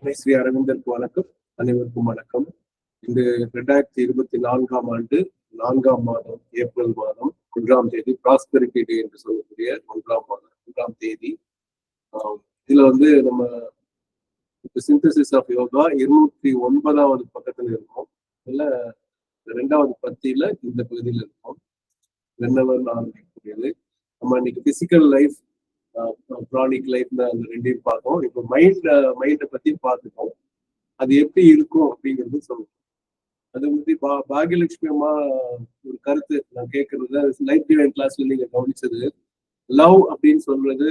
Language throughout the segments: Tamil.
ஸ்ரீ அரவிந்தருக்கு வணக்கம். அனைவருக்கும் வணக்கம். இந்த 2024ஆம் ஆண்டு 4ஆம் மாதம் ஏப்ரல் மாதம் 1ஆம் தேதி ப்ராஸ்பெரிட்டி டே என்று சொல்லக்கூடிய 1ஆம் தேதி. இதுல நம்ம சிந்தசிஸ் ஆஃப் யோகா 209வது பக்கத்துல இருக்கோம். இதுல 2வது பத்தியில இந்த பகுதியில் இருக்கோம். வென்னவர் ஆரம்பிக்கக்கூடியது. நம்ம இன்னைக்கு பிசிக்கல் லைஃப், ப்ரானிக் லைஃப்ல அந்த ரெண்டையும் பார்த்தோம். இப்போ மைண்டை பத்தியும் பார்த்துட்டோம். அது எப்படி இருக்கும் அப்படிங்கிறது சொல்லுவோம். அது பாகியலட்சுமி அம்மா ஒரு கருத்து நான் கேட்கறது, லைஃப் டிவைன் கிளாஸ்ல நீங்க கவனிச்சது, லவ் அப்படின்னு சொல்றது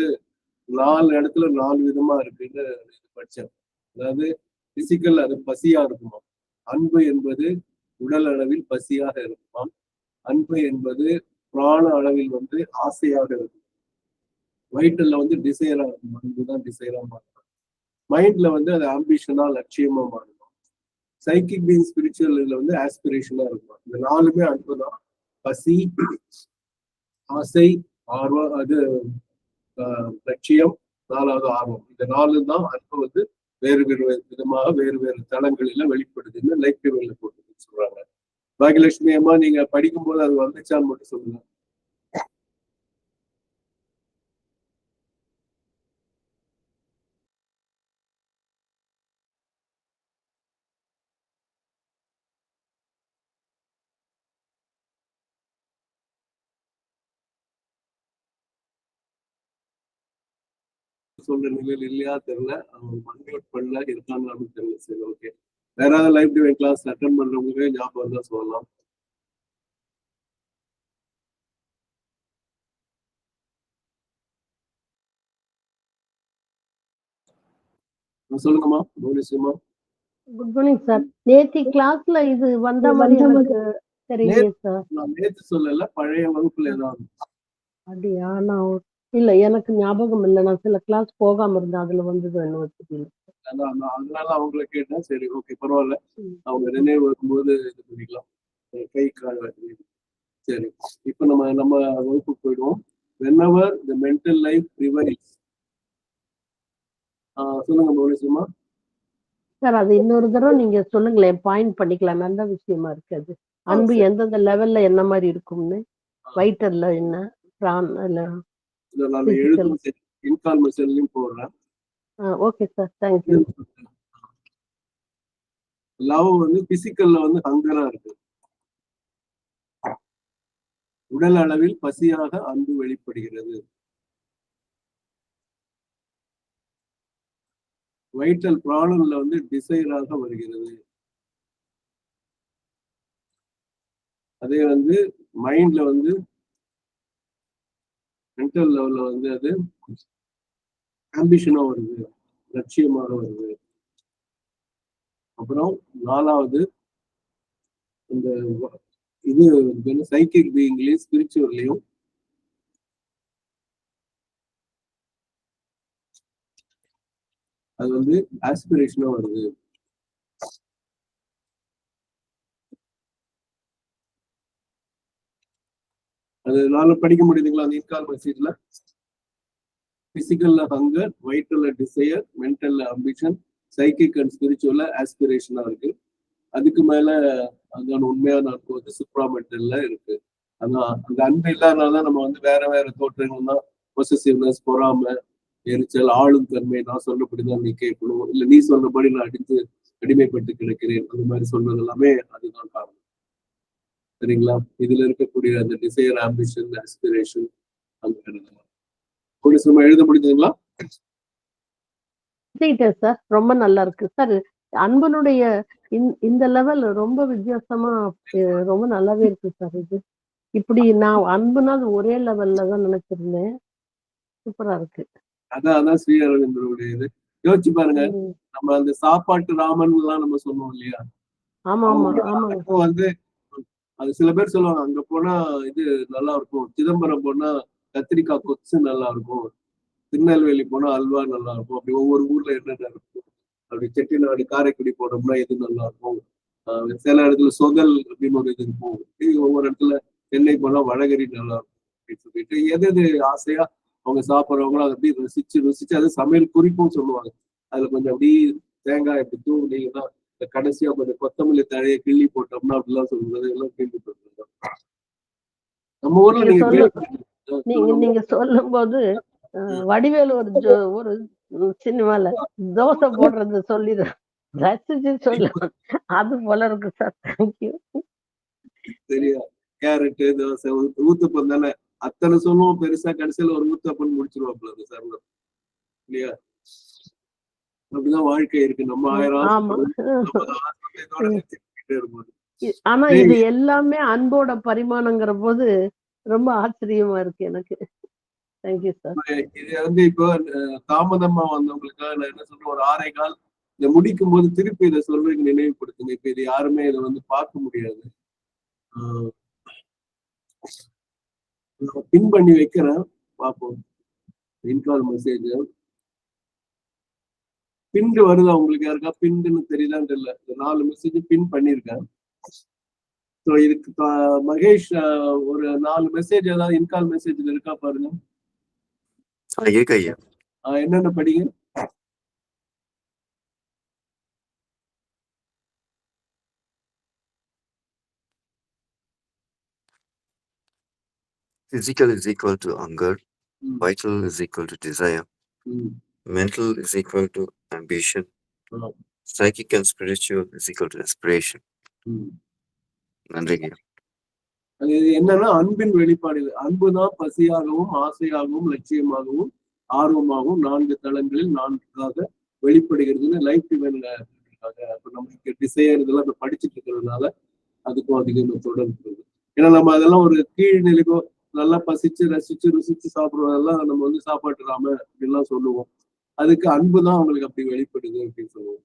4 இடத்துல 4 விதமா இருக்குன்னு படிச்சேன். அதாவது பிசிக்கல், அது பசியா இருக்குமா. அன்பு என்பது உடல் அளவில் பசியாக இருக்குமா. அன்பு என்பது பிராண அளவில் ஆசையாக இருக்கும். வைட்டல்ல டிசைரா இருக்கும். அன்புதான் டிசைரா மாறும். மைண்ட்ல அது ஆம்பிஷனா, லட்சியமா மாறும். சைக்கிக் பீயிங் ஸ்பிரிச்சுவல் இதுல ஆஸ்பிரேஷனா இருக்கும். இந்த 4மே அன்புதான். பசி, ஆசை, ஆர்வம், அது லட்சியம், 4வது ஆர்வம். இந்த 4 தான் அன்பு வேறு வேறு விதமாக வேறு வேறு தளங்களில வெளிப்படுதுன்னு லைஃப் டிவைன்ல போட்டு சொல்றாங்க. பாகியலட்சுமி அம்மா, நீங்க படிக்கும் போது அது வந்துச்சான்னு மட்டும் சொல்லுங்க. சொல்ற நிலையில் இல்லையா தெரியல. அவங்க அன்மியூட் பண்ணல, இருக்காங்கன்னு தெரியல. சரி, ஓகே. வேற ஏதாவது லைஃப் டிவைன் கிளாஸ் அட்டென்ட் பண்றவங்களுக்கு ஞாபகம் தான் சொல்லலாம். சொல்லுங்கம்மா மோனிஷிமா. Good morning sir. நேத்தி கிளாஸ்ல இது வந்த மாதிரி எனக்கு தெரியல சார். நான் நேத்து சொல்லல, பழைய வகுப்புல ஏதாவது. அப்படியா? நான் இல்ல, எனக்கு ஞாபகம் இல்லை. நான் சில கிளாஸ் போகாம இருந்தேன், அதுல வந்தது என்ன தெரியல. அதனால அவங்களை கேட்டேன். சரி, ஓகே, பரவாயில்ல. அவங்க நினைவு வரும்போது இது பண்ணிக்கலாம். கை கால. சரி, இப்ப நம்ம வகுப்புக்கு போயிடுவோம். whenever the mental life prevails. சொல்லுங்க மோனிஷிமா. சார், அது இன்னொரு தடவை நீங்க சொல்லுங்களேன், பாயிண்ட் பண்ணிக்கலாம். நல்ல விஷயமா இருக்கு அது. அன்பு எந்தெந்த லெவல்ல என்ன மாதிரி இருக்கும்னு, வைட்டல்ல என்ன, பிரான்ல, இன்ஃபார்மேஷன்லயும் போடுறேன். Okay sir, thank you. லவ் பிசிக்கல்ல ஹங்கரா இருக்கு. உடல் அளவில் பசியாக அன்பு வெளிப்படுகிறது. வைட்டல் பிராணன்ல டிசைராக வருகிறது. அதே மைண்ட்ல மென்டல் லெவல்ல அது ஆம்பிஷனா வருது, லட்சியமாக வருது. அப்புறம் 4வது இந்த இது சைக்கிக் பீயிங்லயும் ஸ்பிரிச்சுவல்லையும் அது ஆஸ்பிரேஷனா வருது. அதனால படிக்க முடியுதுங்களா அந்த இன்கார்மேஷன்ல? பிசிக்கல்ல ஹங்கர், வைட்டல்ல டிசையர், மென்டல்ல அம்பிஷன், சைக்கிக் அண்ட் ஸ்பிரிச்சுவல்ல ஆஸ்பிரேஷனா இருக்கு. அதுக்கு மேல அதான உண்மையான அன்பு சுப்ராமெண்டல்ல இருக்கு. அதான் அந்த அன்பு இல்லாதனாலதான் நம்ம வேற வேற தோற்றங்கள் தான், பொசசிவ்னஸ், பொறாமை, எரிச்சல், ஆளும் தன்மை, நான் சொல்லப்படிதான் நீ கேட்கணும், இல்ல நீ சொன்னபடி நான் அடிமைப்பட்டு கிடக்கிறேன், அந்த மாதிரி சொல்றது எல்லாமே அதுதான் காரணம். சரிங்களா? இதுல இருக்கக்கூடிய அந்த டிசைர், ஆம்பிஷன், ஆஸ்பிரேஷன், அந்த நம்ம எழுத முடியுதுங்களா? சார், ரொம்ப நல்லா இருக்கு சார். அன்பனுடைய இந்த லெவல் ரொம்ப வித்தியாசமா, ரொம்ப நல்லாவே இருக்கு சார். இது இப்படி நான் அன்புனா ஒரே லெவல்ல தான் நினைச்சிருந்தேன். சூப்பரா இருக்கு. அதான் ஸ்ரீ அரவிந்தருடைய இது. யோசிச்சு பாருங்க, நம்ம அந்த சாப்பாட்டு ராமன் எல்லாம் நம்ம சொன்னோம் இல்லையா? ஆமா ஆமா ஆமா. அது சில பேர் சொல்லுவாங்க, அங்க போனா இது நல்லா இருக்கும், சிதம்பரம் போனா கத்திரிக்காய் கொத்து நல்லா இருக்கும், திருநெல்வேலி போனா அல்வா நல்லா இருக்கும், அப்படி ஒவ்வொரு ஊர்ல என்னென்ன இருக்கும், அப்படி செட்டிநாடு, காரைக்குடி போனோம்னா இது நல்லா இருக்கும், சில இடத்துல சொதல் அப்படின்னு ஒரு இது இருக்கும், ஒவ்வொரு இடத்துல சென்னை போனா வடகரி நல்லா இருக்கும் அப்படின்னு சொல்லிட்டு எது ஆசையா அவங்க சாப்பிட்றவங்களும் அதை அப்படி ருசிச்சு அது சமையல் குறிப்பும் சொல்லுவாங்க. அதுல கொஞ்சம் அப்படி தேங்காய் இப்படி தூவுனீங்கன்னா இந்த கடைசியா கொஞ்சம் கொத்தமல்லி தழையை கிள்ளி போட்டோம்னா அப்படிலாம் சொல்றது எல்லாம் கேள்விப்பட்டிருக்கோம். நம்ம ஊர்ல நீங்க சொல்லும் போது வடிவேலு ஒரு சினிமால தோசை போடுறது சொல்லிடு ரசிச்சு சொல்ல அது போல இருக்கு சார். தேங்க்யூ. சரியா, கேரட்டு தோசை ஊத்தப்பம் தானே அத்தனை சொல்லுவோம், பெருசா கடைசியில ஒரு ஊத்தப்பம் முடிச்சிருவாப்ல சார் இல்லையா? அப்படிதான் வாழ்க்கை இருக்கு. நம்ம 1000 ஆனா இது எல்லாமே அன்போட பரிமாணங்கிற போது ரொம்ப ஆச்சரியமா இருக்கு எனக்கு. Thank you sir. இது வந்து இப்போ தாமதமா வந்தவங்களுக்காக நான் என்ன சொல்றேன், ஒரு 6 கால் இதை முடிக்கும் போது திருப்பி இதை சொல்றதுக்கு நினைவுபடுத்துங்க. இப்ப இது யாருமே இதை வந்து பார்க்க முடியாது. பின் பண்ணி வைக்கிறேன், பார்ப்போம். இன்கால் மெசேஜ் பின் வருதா உங்களுக்கு? யாருக்கா பின்னு தெரியலான்னு தெரியல. 4 மெசேஜ் பின் பண்ணிருக்கேன். இதுக்கு மகேஷ் ஒரு 4 மெசேஜ் ஏதாவது இன்கால் மெசேஜ்ல இருக்கா பாருங்க. என்னென்ன படிங்க? Physical is equal to hunger, vital is equal to desire, mental is equal to ambition, psychic and spiritual is equal to aspiration. நன்றிங்க. அது என்னன்னா அன்பின் வெளிப்பாடு. அன்புதான் பசியாகவும் ஆசையாகவும் லட்சியமாகவும் ஆர்வமாகவும் 4 தளங்களில் 4ஆக வெளிப்படுகிறதுன்னு லைஃப் டிவைன்ல இருக்காங்க. அப்ப நமக்கு டிசையர் இதெல்லாம் இப்ப படிச்சுட்டு இருக்கிறதுனால அதுக்கும் அதிகமாக தொடர்பு. ஏன்னா நம்ம அதெல்லாம் ஒரு கீழ்நிலைக்கோ நல்லா பசிச்சு ரசிச்சு ருசிச்சு சாப்பிடுறதெல்லாம் நம்ம வந்து சாப்பாட்டுறாம அப்படின்லாம் சொல்லுவோம். அதுக்கு அன்பு தான் அவங்களுக்கு அப்படி வெளிப்படுது அப்படின்னு சொல்லுவோம்.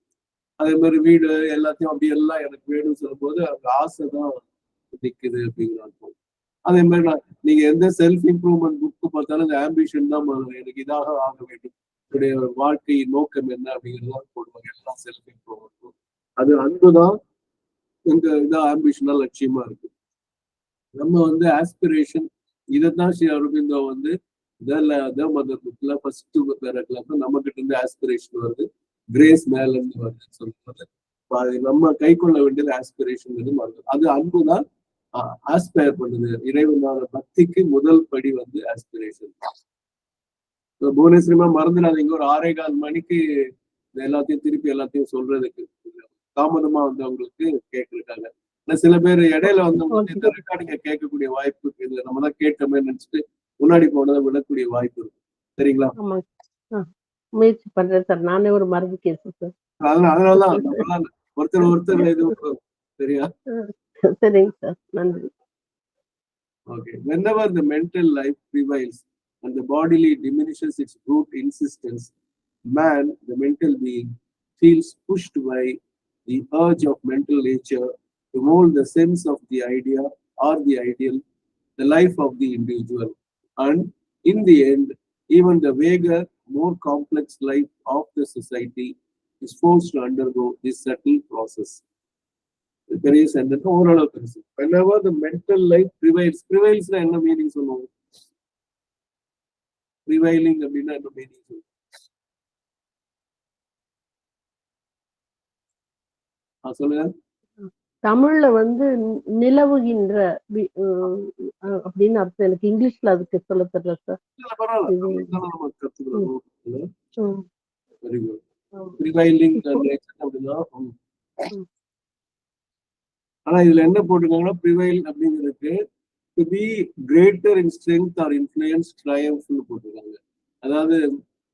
அதே மாதிரி வீடு எல்லாத்தையும் அப்படி எல்லாம் எனக்கு வேணும்னு சொல்லும் போது அந்த ஆசை தான் நிக்குது அப்படிங்கிறாங்க. அதே மாதிரி நீங்க எந்த செல்ஃப் இம்ப்ரூவ்மெண்ட் புக்கு பார்த்தாலும் அந்த ஆம்பிஷன் தான் எனக்கு இதாக ஆக வேண்டும், என்னுடைய வாழ்க்கையின் நோக்கம் என்ன அப்படிங்கிறதா போடுவாங்க. எல்லாம் செல்ஃப் இம்ப்ரூவ்மெண்ட். அது அன்புதான் எங்க இதா ஆம்பிஷனா லட்சியமா இருக்கு. நம்ம வந்து ஆஸ்பிரேஷன் இதைத்தான் ஸ்ரீ அரவிந்தோ வந்து மதர் புக்ல ஃபர்ஸ்ட் பேராகிராஃப்ல நம்ம கிட்ட இருந்து ஆஸ்பிரேஷன் வருது, கிரேஸ் மேல இருந்து வருதுன்னு சொல்றது. நம்ம கை கொள்ள வேண்டியது ஆஸ்பிரேஷன் வருது. அது அன்புதான் ஆஸ்பயர் பண்ணுது. இறைவனான பக்திக்கு முதல் படி வந்து ஆஸ்பிரேஷன். புவனேஸ்வரிமா மறந்துடாதீங்க, ஒரு 6:15 மணிக்கு எல்லாத்தையும் திருப்பி எல்லாத்தையும் சொல்றதுக்கு தாமதமா வந்து அவங்களுக்கு கேட்டிருக்காங்க. சில பேர் இடையில வந்து இந்த ரெக்கார்டிங்க கேட்கக்கூடிய வாய்ப்பு இருக்கு. இதுல நம்ம தான் கேட்கமே நினைச்சிட்டு முன்னாடி போனதை விடக்கூடிய வாய்ப்பு இருக்கு. சரிங்களா? முயற்சி பண்றேன் சார். நானே ஒரு மருந்து கேஸ் சார். அதனாலதான் ஒருத்தர் இது சரியா? சரிங்க சார், நன்றி. Okay. Whenever the mental life prevails and the bodily diminishes its brute insistence, man, the mental being, feels pushed by the urge of mental nature to mold the sense of the idea or the ideal, the life of the individual. And in the end, even the vaguer, more complex life of the society is forced to undergo this subtle process. பெரிய சென்டென்ஸ் ஓரளவு பெருசு. Whenever the mental life prevails, prevailsனா என்ன மீனிங் சொல்லுவோம்? prevailing அப்படின்னா என்ன மீனிங் சொல்லுங்க. தமிழ்ல வந்து நிலவுகின்ற அப்படின்னு அர்த்தம். எனக்கு இங்கிலீஷ்ல அதுக்கு சொல்ல தெரியல சார். ஆனா இதுல என்ன போட்டிருக்காங்கன்னா ப்ரிவைல் அப்படிங்கிறதுக்கு to be greater in strength or influence, triumph போட்டிருக்காங்க. அதாவது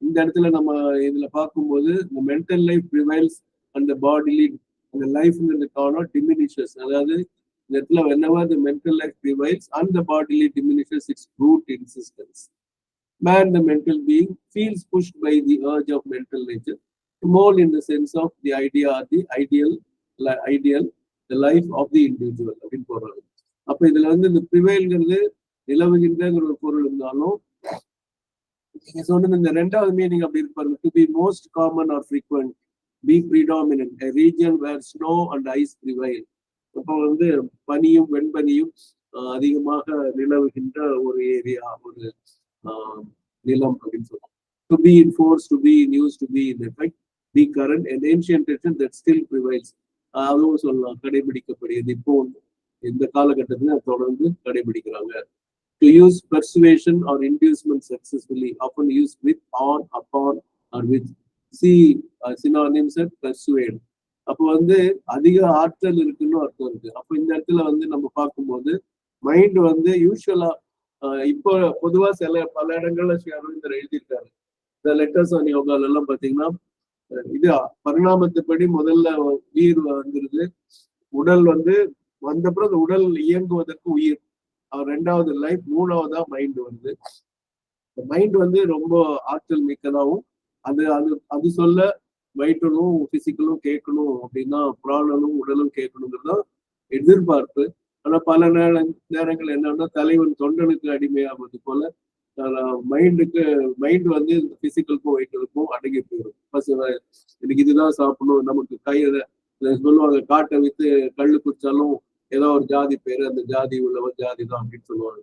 இந்த இடத்துல நம்ம இதுல பார்க்கும்போது the mental life prevails and the bodily and the life diminishes. அதாவது இந்த இடத்துல whenever the mental life prevails and the bodily diminishes its brute insistence, man, the mental being, feels pushed by the urge of mental nature to mold in the sense of the idea or the ideal, the life of the individual அப்படின்னு போடுறாங்க. அப்ப இதுல வந்து இந்த ப்ரிவைல்ங்கிறது நிலவுகின்றங்கிற ஒரு பொருள் இருந்தாலும் நீங்க சொன்னது இந்த 2வது மீனிங் அப்படி இருப்பாரு. To be most common or frequent, be predominant, a region where snow and ice prevail. அப்போ வந்து பனியும் வெண்பனியும் அதிகமாக நிலவுகின்ற ஒரு ஏரியா, ஒரு நிலம் அப்படின்னு சொல்லுவாங்க. To be in force, to be in use, to be in effect, the current and ancient tradition that still prevails. அதுவும் சொல்லலாம், கடைபிடிக்கப்படுகிறது. இப்போ இந்த காலகட்டத்துல தொடர்ந்து கடைபிடிக்கிறாங்க. To use persuasion or inducement successfully, often used with, on, upon, or with. See synonyms of persuade. அப்போ அதிக ஆற்றல் இருக்குன்னு அர்த்தம் இருக்கு. அப்போ இந்த இடத்துல நம்ம பார்க்கும்போது மைண்ட் யூஸ்வலா இப்போ பொதுவா பல இடங்கள்ல ஸ்ரீ அரவிந்தர் எழுதியிருக்காரு. இந்த லெட்டர்ஸ் ஆன் யோகால எல்லாம் பாத்தீங்கன்னா இது பரிணாமத்துப்படி முதல்ல உயிர் வந்துருது, உடல் வந்தப்புறம் அந்த உடல் இயங்குவதற்கு உயிர், ரெண்டாவது லைஃப், மூணாவதா மைண்ட் மைண்ட் ரொம்ப ஆற்றல் மிக்கதாகவும் அது சொல்ல வயிற்றலும் பிசிக்கலும் கேட்கணும் அப்படின்னா பிராணனும் உடலும் கேட்கணுங்கிறதா எதிர்பார்ப்பு. ஆனா பல நேரங்கள் என்னன்னா தலைவன் தொண்டனுக்கு அடிமையாவது போல மைண்ட் இந்த பிசிக்கலுக்கும் வயிற்றுக்கும் அடங்கி போயிடும். எனக்கு இதுதான் சாப்பிடணும், நமக்கு கையில சொல்லுவாங்க காட்டை வித்து கள்ளு குடிச்சாலும் ஏதோ ஒரு ஜாதி பேரு, அந்த ஜாதி உள்ளவன் ஜாதி தான் அப்படின்னு சொல்லுவாங்க.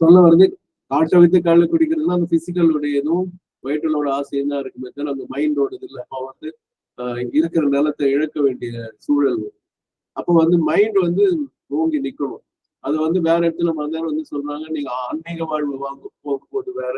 சொல்ல காட்டை வித்து கள்ளு குடிக்கிறதுனா அந்த பிசிக்கலுடைய எதுவும் வயிற்றலோட ஆசையும் தான் இருக்குமே தவிர அந்த மைண்டோடது இல்லை. அப்போ இருக்கிற நிலத்தை இழக்க வேண்டிய சூழல். அப்போ மைண்ட் ஓங்கி நிக்கணும். அது வேற இடத்துல மதம் சொல்றாங்க, நீங்க ஆன்மீக வாழ்வு போகும்போது வேற,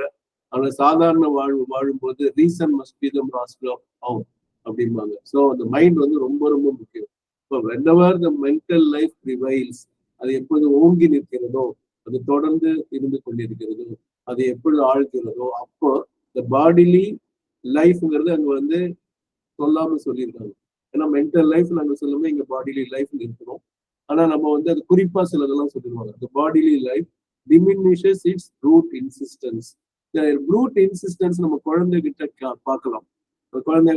ஆனா சாதாரண வாழ்வு வாழும்போது reason must be the master of out அப்படிம்பாங்க. ஸோ அந்த மைண்ட் ரொம்ப ரொம்ப முக்கியம். இப்போ whenever the mental life prevails, அது எப்போது ஓங்கி நிற்கிறதோ, அது தொடர்ந்து இருந்து கொண்டிருக்கிறதோ, அது எப்பொழுது ஆழ்கிறதோ, அப்போ இந்த பாடிலி லைஃப்ங்கிறது அங்க சொல்லாம சொல்லியிருக்காங்க. ஏன்னா மென்டல் லைஃப் நாங்க சொல்லுமே இங்க பாடிலி லைஃப் இருக்கணும். ஆனா நம்ம அது குறிப்பா சிலதெல்லாம் சொல்லிடுவாங்க. The bodily life diminishes its brute insistence. The brute insistence நம்ம குழந்தைகிட்ட பார்க்கலாம். குழந்தை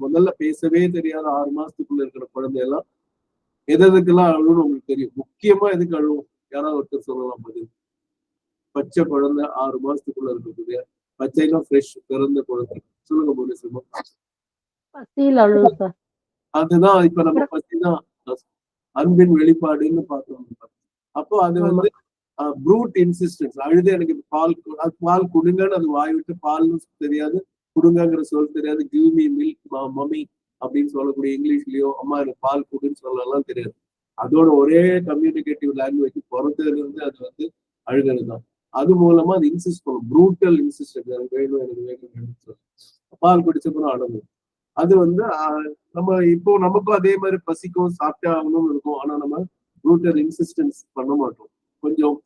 முதல்ல பேசவே தெரியாத 6 மாசத்துக்குள்ள இருக்கிற குழந்தையெல்லாம் எதுக்கெல்லாம் அழுவும் உங்களுக்கு தெரியும். முக்கியமா எதுக்கு அழுவும் யாராவது ஒருத்தர் சொல்லலாம் பதில். பச்சை குழந்தை 6 மாசத்துக்குள்ள இருக்கக்கூடிய பச்சைனா ஃப்ரெஷ் பிறந்த குழந்தை. சொல்லுங்க போலீஸ். அதுதான் இப்ப நம்ம பத்திதான் அன்பின் வெளிப்பாடுன்னு பார்த்தோம். அப்போ அது ப்ரூட் இன்சிஸ்டன்ஸ். அழுது எனக்கு பால் கொடுங்கன்னு அது வாய் விட்டு பால்னு தெரியாது, கொடுங்கிற சொல் தெரியாது, கிவ் மீ மில்க் மம்மி அப்படின்னு சொல்லக்கூடிய இங்கிலீஷ்லயோ அம்மா எனக்கு பால் கொடுன்னு சொல்லலாம் தெரியாது. அதோட ஒரே கம்யூனிகேட்டிவ் லாங்குவேஜ் பிறந்ததுல இருந்து அது அழுகிறது தான். அது மூலமா அது இன்சிஸ்ட் பண்ணும், ப்ரூட்டல் இன்சிஸ்டன்ஸ். எனக்கு வேணும் எனக்கு வேணும் சொல்லி பால் குடிச்சப்பறம் அடங்கும். அது நம்ம இப்போ நமக்கும் அதே மாதிரி பசிக்கும் சாப்பிட்டே ஆகணும்னு இருக்கும். ஆனா நம்ம ப்ரூட்டல் இன்சிஸ்டன்ஸ் பண்ண மாட்டோம், கொஞ்சம்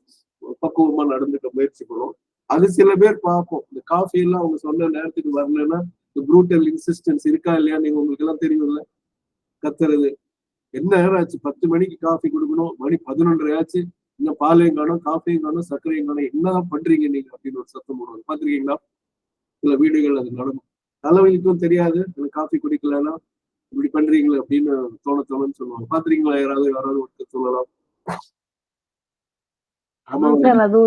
பக்குவமா நடந்துக்க முயற்சி பண்ணுவோம். அது சில பேர் பார்ப்போம், இந்த காஃபி எல்லாம் அவங்க சொன்ன நேரத்துக்கு வரலன்னா இந்த ப்ரூட்டல் இன்சிஸ்டன்ஸ் இருக்கா இல்லையா நீங்க உங்களுக்கு எல்லாம் தெரியும்ல. கத்துறது, என்ன நேரம் ஆச்சு, 10 மணிக்கு காஃபி கொடுக்கணும், மணி 11:30 ஆச்சு, இன்னும் பாலையும் காணும் காஃபியும் காணும் சர்க்கரையும் காணும், என்னதான் பண்றீங்க நீங்க அப்படின்னு ஒரு சத்தம் போடுவாங்க. பாத்திருக்கீங்களா? சில வீடுகள் அது நடக்கும். தலைவலிக்கும் தெரியாது, எனக்கு காஃபி குடிக்கலன்னா இப்படி பண்றீங்களா அப்படின்னு தோணுன்னு சொல்லுவாங்க. பாத்திருக்கீங்களா? யாராவது ஒருத்தர் சொல்லலாம். அது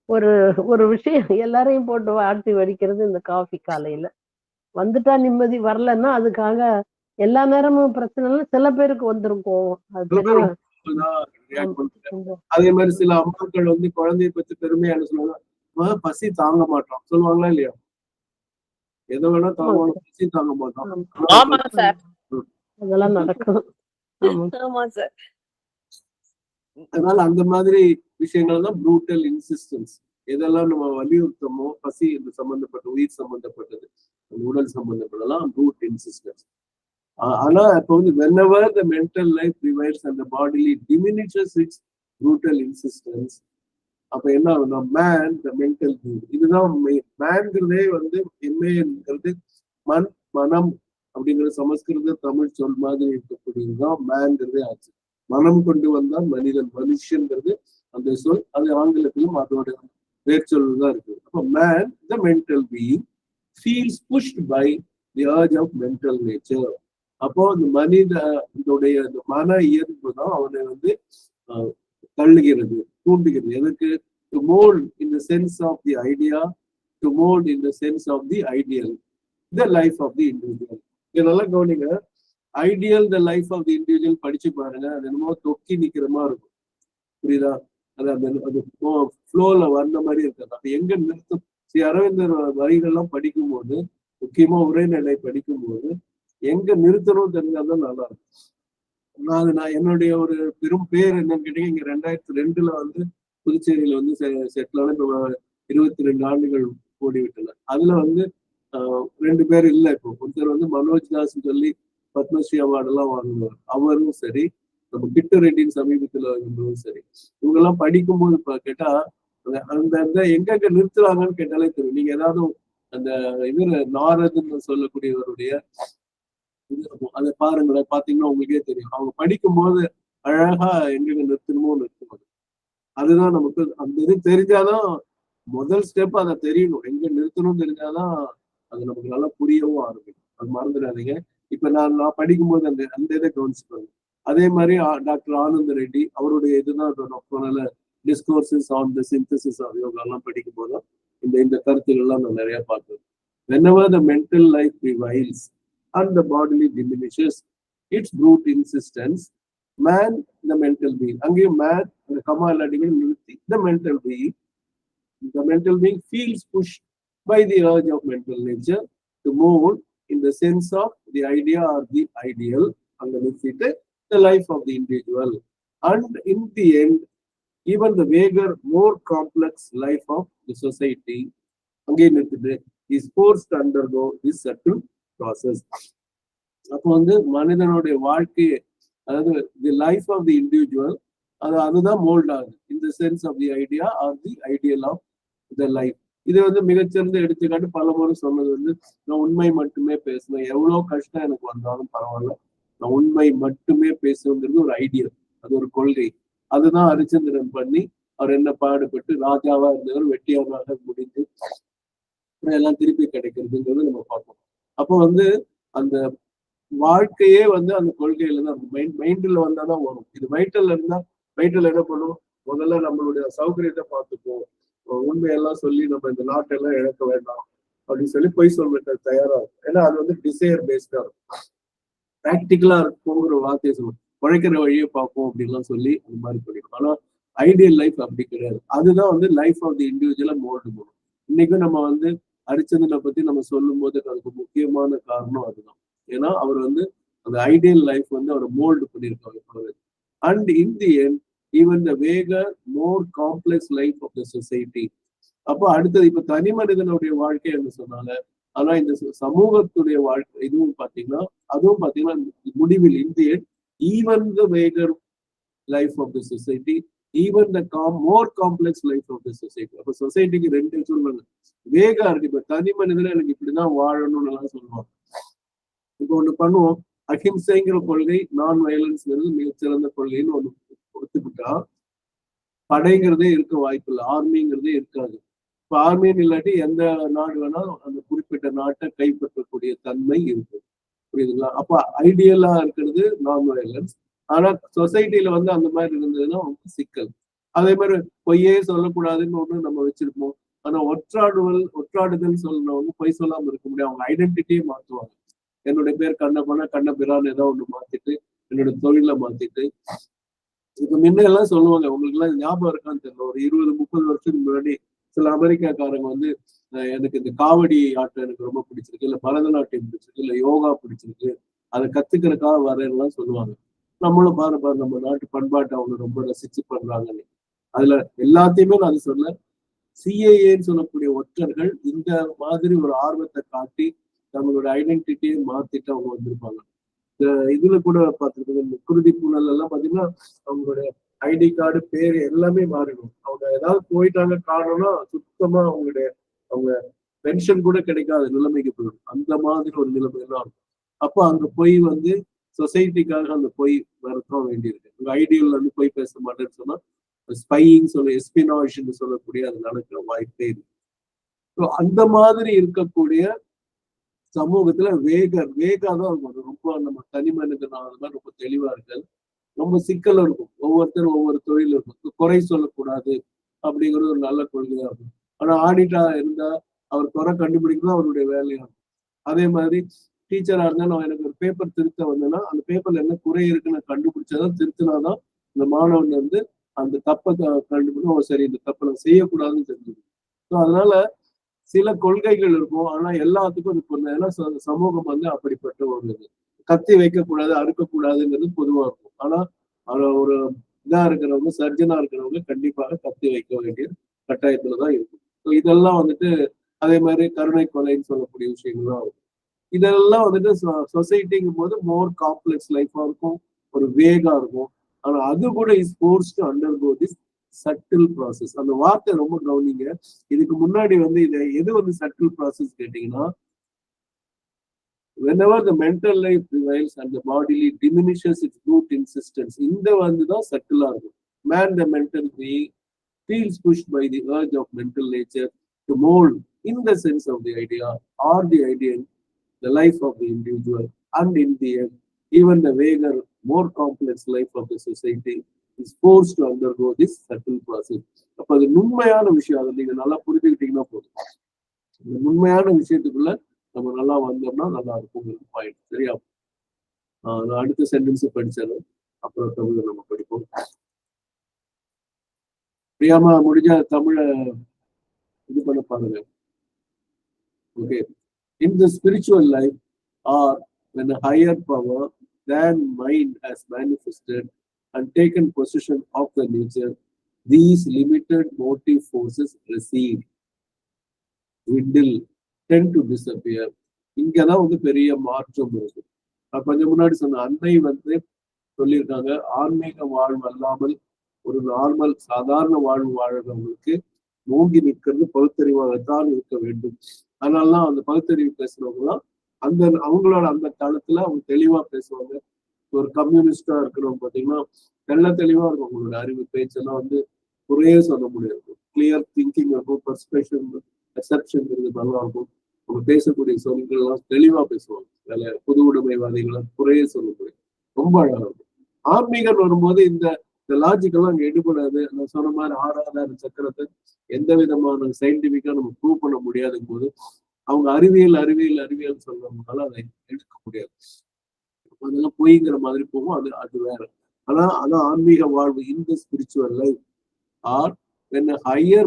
ஒரு ஒரு விஷயம் எல்லாரையும் போட்டு ஆட்டி வடிக்கிறது இந்த காஃபி. காலையில வந்துட்டா நிம்மதி, வரலன்னா அதுக்காக எல்லா நேரமும் பிரச்சனை சில பேருக்கு வந்திருக்கும். அதே மாதிரி சில அம்மாக்கள் குழந்தைய பத்தி பெருமையான சொல்லுவாங்க, பசி தாங்க மாட்டோம் சொல்லுவாங்களா இல்லையா? எதை வேணா தாங்க, பசி தாங்க மாட்டோம். அதெல்லாம் நடக்கும். அதனால அந்த மாதிரி விஷயங்கள் தான் ப்ரூட்டல் இன்சிஸ்டன்ஸ். எதெல்லாம் நம்ம வலியுறுத்தமோ, பசி என்று சம்பந்தப்பட்ட, உயிர் சம்பந்தப்பட்டது, உடல் சம்பந்தப்பட்டதெல்லாம் ப்ரூட் இன்சிஸ்டன்ஸ். ஆனா இப்போ whenever the mental life prevails and the bodily diminishes its brutal insistence, அப்ப என்ன ஆகுதுன்னா மேன் த மென்டல் பீயிங். இதுதான் மேன்கிறதே எம்ஏங்கிறது மன் மனம் அப்படிங்கிற சமஸ்கிருத தமிழ் சொல் மாதிரி இருக்கக்கூடியதுதான் மேன்கிறதே ஆச்சு. மனம் கொண்டு வந்தால் மனிதன், மனுஷன்கிறது அந்த சொல். அது ஆங்கிலத்திலும் அதோட வேர்ச்சொல் தான் இருக்கு. அப்போ man the mental being feels pushed by the urge of mental nature. அப்போ அந்த மனிதனுடைய மன இயல்பு தான் அவனை தள்ளுகிறது, தூண்டுகிறது. எதுக்கு? To mould in the sense of the idea, to mould in the sense of the ideal, the life of the individual. இதெல்லாம் கவனிங்க. Ideal the life of the individual படிச்சு பாருங்க, அது என்னமோ தொக்கி நிக்கிற மாதிரி இருக்கும். புரியுதா? அது ஃப்ளோல வந்த மாதிரி இருக்காது. அப்ப எங்க நிறுத்தும்? ஸ்ரீ அரவிந்தர் வரிகள்லாம் படிக்கும் போது முக்கியமா உரைநடை படிக்கும்போது எங்க நிறுத்தணும் தெரிஞ்சாதான் நல்லா இருக்கும். நான் என்னுடைய ஒரு பெரும் பேர் என்னன்னு கேட்டீங்க, இங்க 2002 வந்து புதுச்சேரியில வந்து செட்டில் ஆன 22 ஆண்டுகள் ஓடிவிட்டன. அதுல வந்து 2 பேர் இல்லை. இப்போ ஒருத்தர் வந்து மனோஜ் தாஸ் சொல்லி பத்மஸ்ரீ அவார்டு எல்லாம் வாங்குவார், அவரும் சரி. நம்ம கிட்டு ரெட்டின்னு சமீபத்துல இருந்ததும் சரி. இவங்க எல்லாம் படிக்கும்போது கேட்டா அந்த எங்க நிறுத்துறாங்கன்னு கேட்டாலே தெரியும். நீங்க ஏதாவது அந்த இதுல நாரதுன்னு சொல்லக்கூடியவருடைய இது இருக்கும், அதை பாருங்களேன், பாத்தீங்கன்னா உங்களுக்கே தெரியும். அவங்க படிக்கும்போது அழகா எங்க நிறுத்தணுமோ நிறுத்தணும். அதுதான் நமக்கு அந்த இது தெரிஞ்சாதான் முதல் ஸ்டெப், அதை தெரியணும். எங்க நிறுத்தணும் தெரிஞ்சாதான் அது நமக்கு நல்லா புரியவும் ஆரம்பிக்கும். அது மறந்துடாதீங்க. இப்ப நான் படிக்கும்போது அந்த இதை கவனிச்சுக்கோங்க. அதே மாதிரி டாக்டர் ஆனந்த ரெட்டி அவருடைய இதுதான் discourses on the synthesis of yoga எல்லாம் படிக்கும் போதும் இந்த கருத்துக்கள்லாம் நான் நிறைய பார்த்தேன். Whenever the mental life prevails and the bodily diminishes its brute insistence, man, the mental being. அங்கேயும் man அந்த கமா இல்லாட்டிகள் நிறுத்தி the mental being feels pushed by the urge of mental nature to move in the sense of the idea or the ideal, அங்க நிறுத்திட்டு the life of the individual, and in the end even the vaguer, more complex life of the society, அங்கே நிறுத்திட்டு is forced to undergo this subtle process. அப்போ வந்து மனிதனுடைய வாழ்க்கையை, அதாவது the life of the individual, அதுதான் மோல்ட் ஆகுது in the sense of the idea or the ideal of the life. இது வந்து மிகச்சிறந்த எடுத்துக்காட்டு. பல முறை சொன்னது வந்து, நான் உண்மை மட்டுமே பேசுவேன், எவ்வளவு கஷ்டம் எனக்கு வந்தாலும் பரவாயில்ல, நான் உண்மை மட்டுமே பேசுங்கிறது ஒரு ஐடியா, அது ஒரு கொள்கை. அதுதான் ஹரிச்சந்திரன் பண்ணி அவர் என்ன பாடுபட்டு ராஜாவா இருந்தவர் வெட்டியாராக முடிஞ்சு எல்லாம் திருப்பி கிடைக்கிறதுங்கிறது நம்ம பார்ப்போம். அப்போ வந்து அந்த வாழ்க்கையே வந்து அந்த கொள்கையில தான் மைண்ட்ல வந்தாதான் வரும். இது வயிற்றுல இருந்தா வயிற்றுல என்ன பண்ணும், முதல்ல நம்மளுடைய சௌகரியத்தை பார்த்துப்போம், உண்மையெல்லாம் சொல்லி நம்ம இந்த நாட்டெல்லாம் இழக்க வேண்டாம் அப்படின்னு சொல்லி பொய் சொல்ல தயாரா இருக்கும். ஏன்னா அது வந்து டிசையர் பேஸ்டா இருக்கும். பிராக்டிக்கலா இருக்குங்கிற வார்த்தையை சொல்லுவோம், உழைக்கிற வழியை பார்ப்போம் அப்படின்லாம் சொல்லி அந்த மாதிரி பண்ணிடும். ஆனா ஐடியல் லைஃப் அப்படி கிடையாது. அதுதான் வந்து லைஃப் ஆஃப் தி இண்டிவிஜுவலா மோல்டு பண்ணும். இன்னைக்கும் நம்ம வந்து ஹரிச்சந்திரனை பத்தி நம்ம சொல்லும் போது அதுக்கு முக்கியமான காரணம் அதுதான். ஏன்னா அவர் வந்து அந்த ஐடியல் லைஃப் வந்து அவரை மோல்டு பண்ணியிருக்காங்க. And in the end even the vaguer more complex life of the society. அப்போ அடுத்தது இப்ப தனி மனிதனுடைய வாழ்க்கை என்று சொன்னாங்க. ஆனா இந்த சமூகத்துடைய வாழ்க்கை இதுவும் பாத்தீங்கன்னா, அதுவும் பாத்தீங்கன்னா முடிவில் in the end even the vaguer life of the society, even the more complex life of the society. அப்ப சொசைட்டிக்கு 2 சொல்லுவாங்க, வேகா இருக்கு. இப்ப தனி மனிதன எனக்கு இப்படிதான் வாழணும்னு எல்லாம் சொல்லுவாங்க. இப்ப ஒண்ணு பண்ணுவோம், அஹிம்சைங்கிற கொள்கை, நான் வயலன்ஸ்ங்கிறது மிகச்சிறந்த கொள்கைன்னு ஒண்ணு ஒத்துக்கிட்டா படைங்கிறதே இருக்க வாய்ப்பு இல்லை, ஆர்மிங்கிறதே இருக்காது. இப்ப ஆர்மின்னு இல்லாட்டி எந்த நாடு வேணாலும் அந்த குறிப்பிட்ட நாட்டை கைப்பற்றக்கூடிய தன்மை இருக்கு. புரியுதுங்களா? அப்ப ஐடியலா இருக்கிறது நான் வயலன்ஸ். ஆனா சொசைட்டில வந்து அந்த மாதிரி இருந்ததுன்னா ரொம்ப சிக்கல். அதே மாதிரி பொய்யே சொல்லக்கூடாதுன்னு ஒண்ணு நம்ம வச்சிருப்போம். ஆனா ஒற்றாடுதல் சொல்லணும், பொய் சொல்லாம இருக்க முடியும். அவங்க ஐடென்டிட்டியே மாத்துவாங்க. என்னுடைய பேர் கண்ணபிரான்னு ஏதோ ஒண்ணு மாத்திட்டு, என்னோட தொழிலை மாத்திட்டு. இப்ப முன்னெல்லாம் சொல்லுவாங்க, உங்களுக்கு எல்லாம் ஞாபகம் இருக்கான்னு தெரியல, ஒரு 20-30 வருஷத்துக்கு முன்னாடி சில அமெரிக்காக்காரங்க வந்து எனக்கு இந்த காவடி ஆட்டம் எனக்கு ரொம்ப பிடிச்சிருக்கு, இல்ல பரதநாட்டியம் பிடிச்சிருக்கு, இல்ல யோகா பிடிச்சிருக்கு, அதை கத்துக்கிறதுக்காக வரேன்லாம் சொல்லுவாங்க. நம்மளும் பாரு நம்ம நாட்டு பண்பாட்டை அவங்க ரொம்ப ரசிச்சு பண்றாங்கன்னு. அதுல எல்லாத்தையுமே நான் சொல்ல, சிஏஏன்னு சொல்லக்கூடிய ஒற்றர்கள் இந்த மாதிரி ஒரு ஆர்வத்தை காட்டி நம்மளோட ஐடென்டிட்டியை மாத்திட்டு அவங்க வந்திருப்பாங்க. இதுல கூட பார்த்துருக்கோம், குருதி பூனல் எல்லாம் பாத்தீங்கன்னா அவங்களுடைய ஐடி கார்டு பேரு எல்லாமே மாறிடும். அவங்க ஏதாவது போயிட்டாங்க காரணம்னா சுத்தமா அவங்க பென்ஷன் கூட கிடைக்காத நிலைமைக்கு போயிடும். அந்த மாதிரி ஒரு நிலைமையெல்லாம் இருக்கும். அப்போ அங்க போய் வந்து சொசைட்டிக்காக அந்த போய் வரத்தான் வேண்டியிருக்கு. உங்க ஐடியல்ல வந்து போய் பேச மாட்டேன்னு சொன்னா ஸ்பையிங் எஸ்பினாய்ன்னு சொல்லக்கூடிய அது நடக்கிற வாய்ப்பே இருக்கு. அந்த மாதிரி இருக்கக்கூடிய சமூகத்துல வேகாதான் இருக்கும். ரொம்ப நம்ம தனி மனிதனால ரொம்ப தெளிவா இருக்கு. ரொம்ப சிக்கல் இருக்கும். ஒவ்வொருத்தரும் ஒவ்வொரு தொழில் இருக்கும். குறை சொல்லக்கூடாது அப்படிங்கிறது ஒரு நல்ல கொள்கையா இருக்கும். ஆனா ஆடிட்டா இருந்தா அவர் குறை கண்டுபிடிக்கணும் அவருடைய வேலையா இருக்கும். அதே மாதிரி டீச்சரா இருந்தா நான் எனக்கு ஒரு பேப்பர் திருத்த வந்தேன்னா அந்த பேப்பர்ல என்ன குறை இருக்குன்னு கண்டுபிடிச்சாதான் திருத்தினாதான் இந்த மாணவன் வந்து அந்த தப்பை கண்டுபிடிக்கும், சரி இந்த தப்பை நான் செய்யக்கூடாதுன்னு தெரிஞ்சுக்கணும். ஸோ அதனால சில கொள்கைகள் இருக்கும். ஆனா எல்லாத்துக்கும் அது பொருந்தும். ஏன்னா சமூகம் வந்து அப்படிப்பட்ட ஒரு இது. கத்தி வைக்கக்கூடாது, அறுக்கக்கூடாதுங்கிறது பொதுவா இருக்கும். ஆனா ஒரு இதா இருக்கிறவங்க, சர்ஜனா இருக்கிறவங்க கண்டிப்பாக கத்தி வைக்க வேண்டிய கட்டாயத்துலதான் இருக்கும். இதெல்லாம் வந்துட்டு அதே மாதிரி கருணை கொலைன்னு சொல்லக்கூடிய விஷயங்கள்லாம் இருக்கும். இதெல்லாம் வந்துட்டு சொசைட்டிங்கும் போது மோர் காம்ப்ளெக்ஸ் லைஃபா இருக்கும், ஒரு வேகா இருக்கும். ஆனா அது கூட is force to undergo this subtle process. அந்த வார்த்தை ரொம்ப கவனிங்க. இதுக்கு முன்னாடி வந்து இதை எது வந்து சட்டில் ப்ராசஸ் கேட்டீங்கன்னா, whenever the mental life prevails and the bodily diminishes its root insistence, இந்த வந்துதான் சட்டிலா இருக்கும். Man the mental being feels pushed by the urge of mental nature to mold in the sense of the idea or the ideal the life of the individual, and in the end even the vaguer more complex life of the society is forced to undergo this subtle process. அப்ப அது நுண்மையான விஷயம். அதை நீங்க நல்லா புரிஞ்சுக்கிட்டீங்கன்னா போதும். இந்த நுண்மையான விஷயத்துக்குள்ள நம்ம நல்லா வந்தோம்னா நல்லா இருக்கும் பாயிண்ட். சரியா? நான் அடுத்த சென்டென்ஸ் படிச்சாலும் அப்புறம் தமிழை நம்ம படிப்போம். பிரியாமா முடிஞ்ச தமிழை இது பண்ண பாருங்க. Okay. In the spiritual life, or when a higher power than mind has manifested and taken possession of the nature, these limited motive forces recede, dwindle, tend to disappear. இங்கதான் வந்து பெரிய மாற்றம் இருக்கு. கொஞ்சம் முன்னாடி சொன்ன அன்னை வந்து சொல்லியிருக்காங்க, ஆன்மீக வாழ்வு அல்லாமல் ஒரு நார்மல் சாதாரண வாழ்வு வாழ்றவங்களுக்கு மூங்கி நிற்கிறது பகுத்தறிவாகத்தான் இருக்க வேண்டும். அதனாலதான் அந்த பகுத்தறிவு பேசுறவங்கலாம் அந்த அவங்களோட அந்த காலத்துல அவங்க தெளிவா பேசுவாங்க. ஒரு கம்யூனிஸ்டா இருக்கிறவங்க பாத்தீங்கன்னா தெள்ள தெளிவா இருக்கும். அவங்களோட அறிவு பேச்செல்லாம் வந்து குறையே சொல்ல முடியாது. கிளியர் திங்கிங் இருக்கும், பர்ஸ்பெக்ஷன் பெர்செப்ஷன் நல்லா இருக்கும். அவங்க பேசக்கூடிய சொல்கள் எல்லாம் தெளிவா பேசுவாங்க. வேலை புது உடைமைவாதிகளை குறையே சொல்ல முடியாது. ரொம்ப அழகா இருக்கும். ஆன்மீகம் வரும்போது இந்த லாஜிக்கெல்லாம் அங்க எடுபடாது. நான் சொன்ன மாதிரி 6வது சக்கரத்தை எந்த விதமான சயின்டிபிக்கா நம்ம ப்ரூவ் பண்ண முடியாத போது அவங்க அறிவியல் அறிவியல் அறிவியல் சொல்றதுனால அதை எடுக்க முடியாது. அதெல்லாம் பொய்ங்கிற மாதிரி போகும். அது வேற. ஆனா அதான் ஆன்மீக வாழ்வு. இந்த spiritual life are when a higher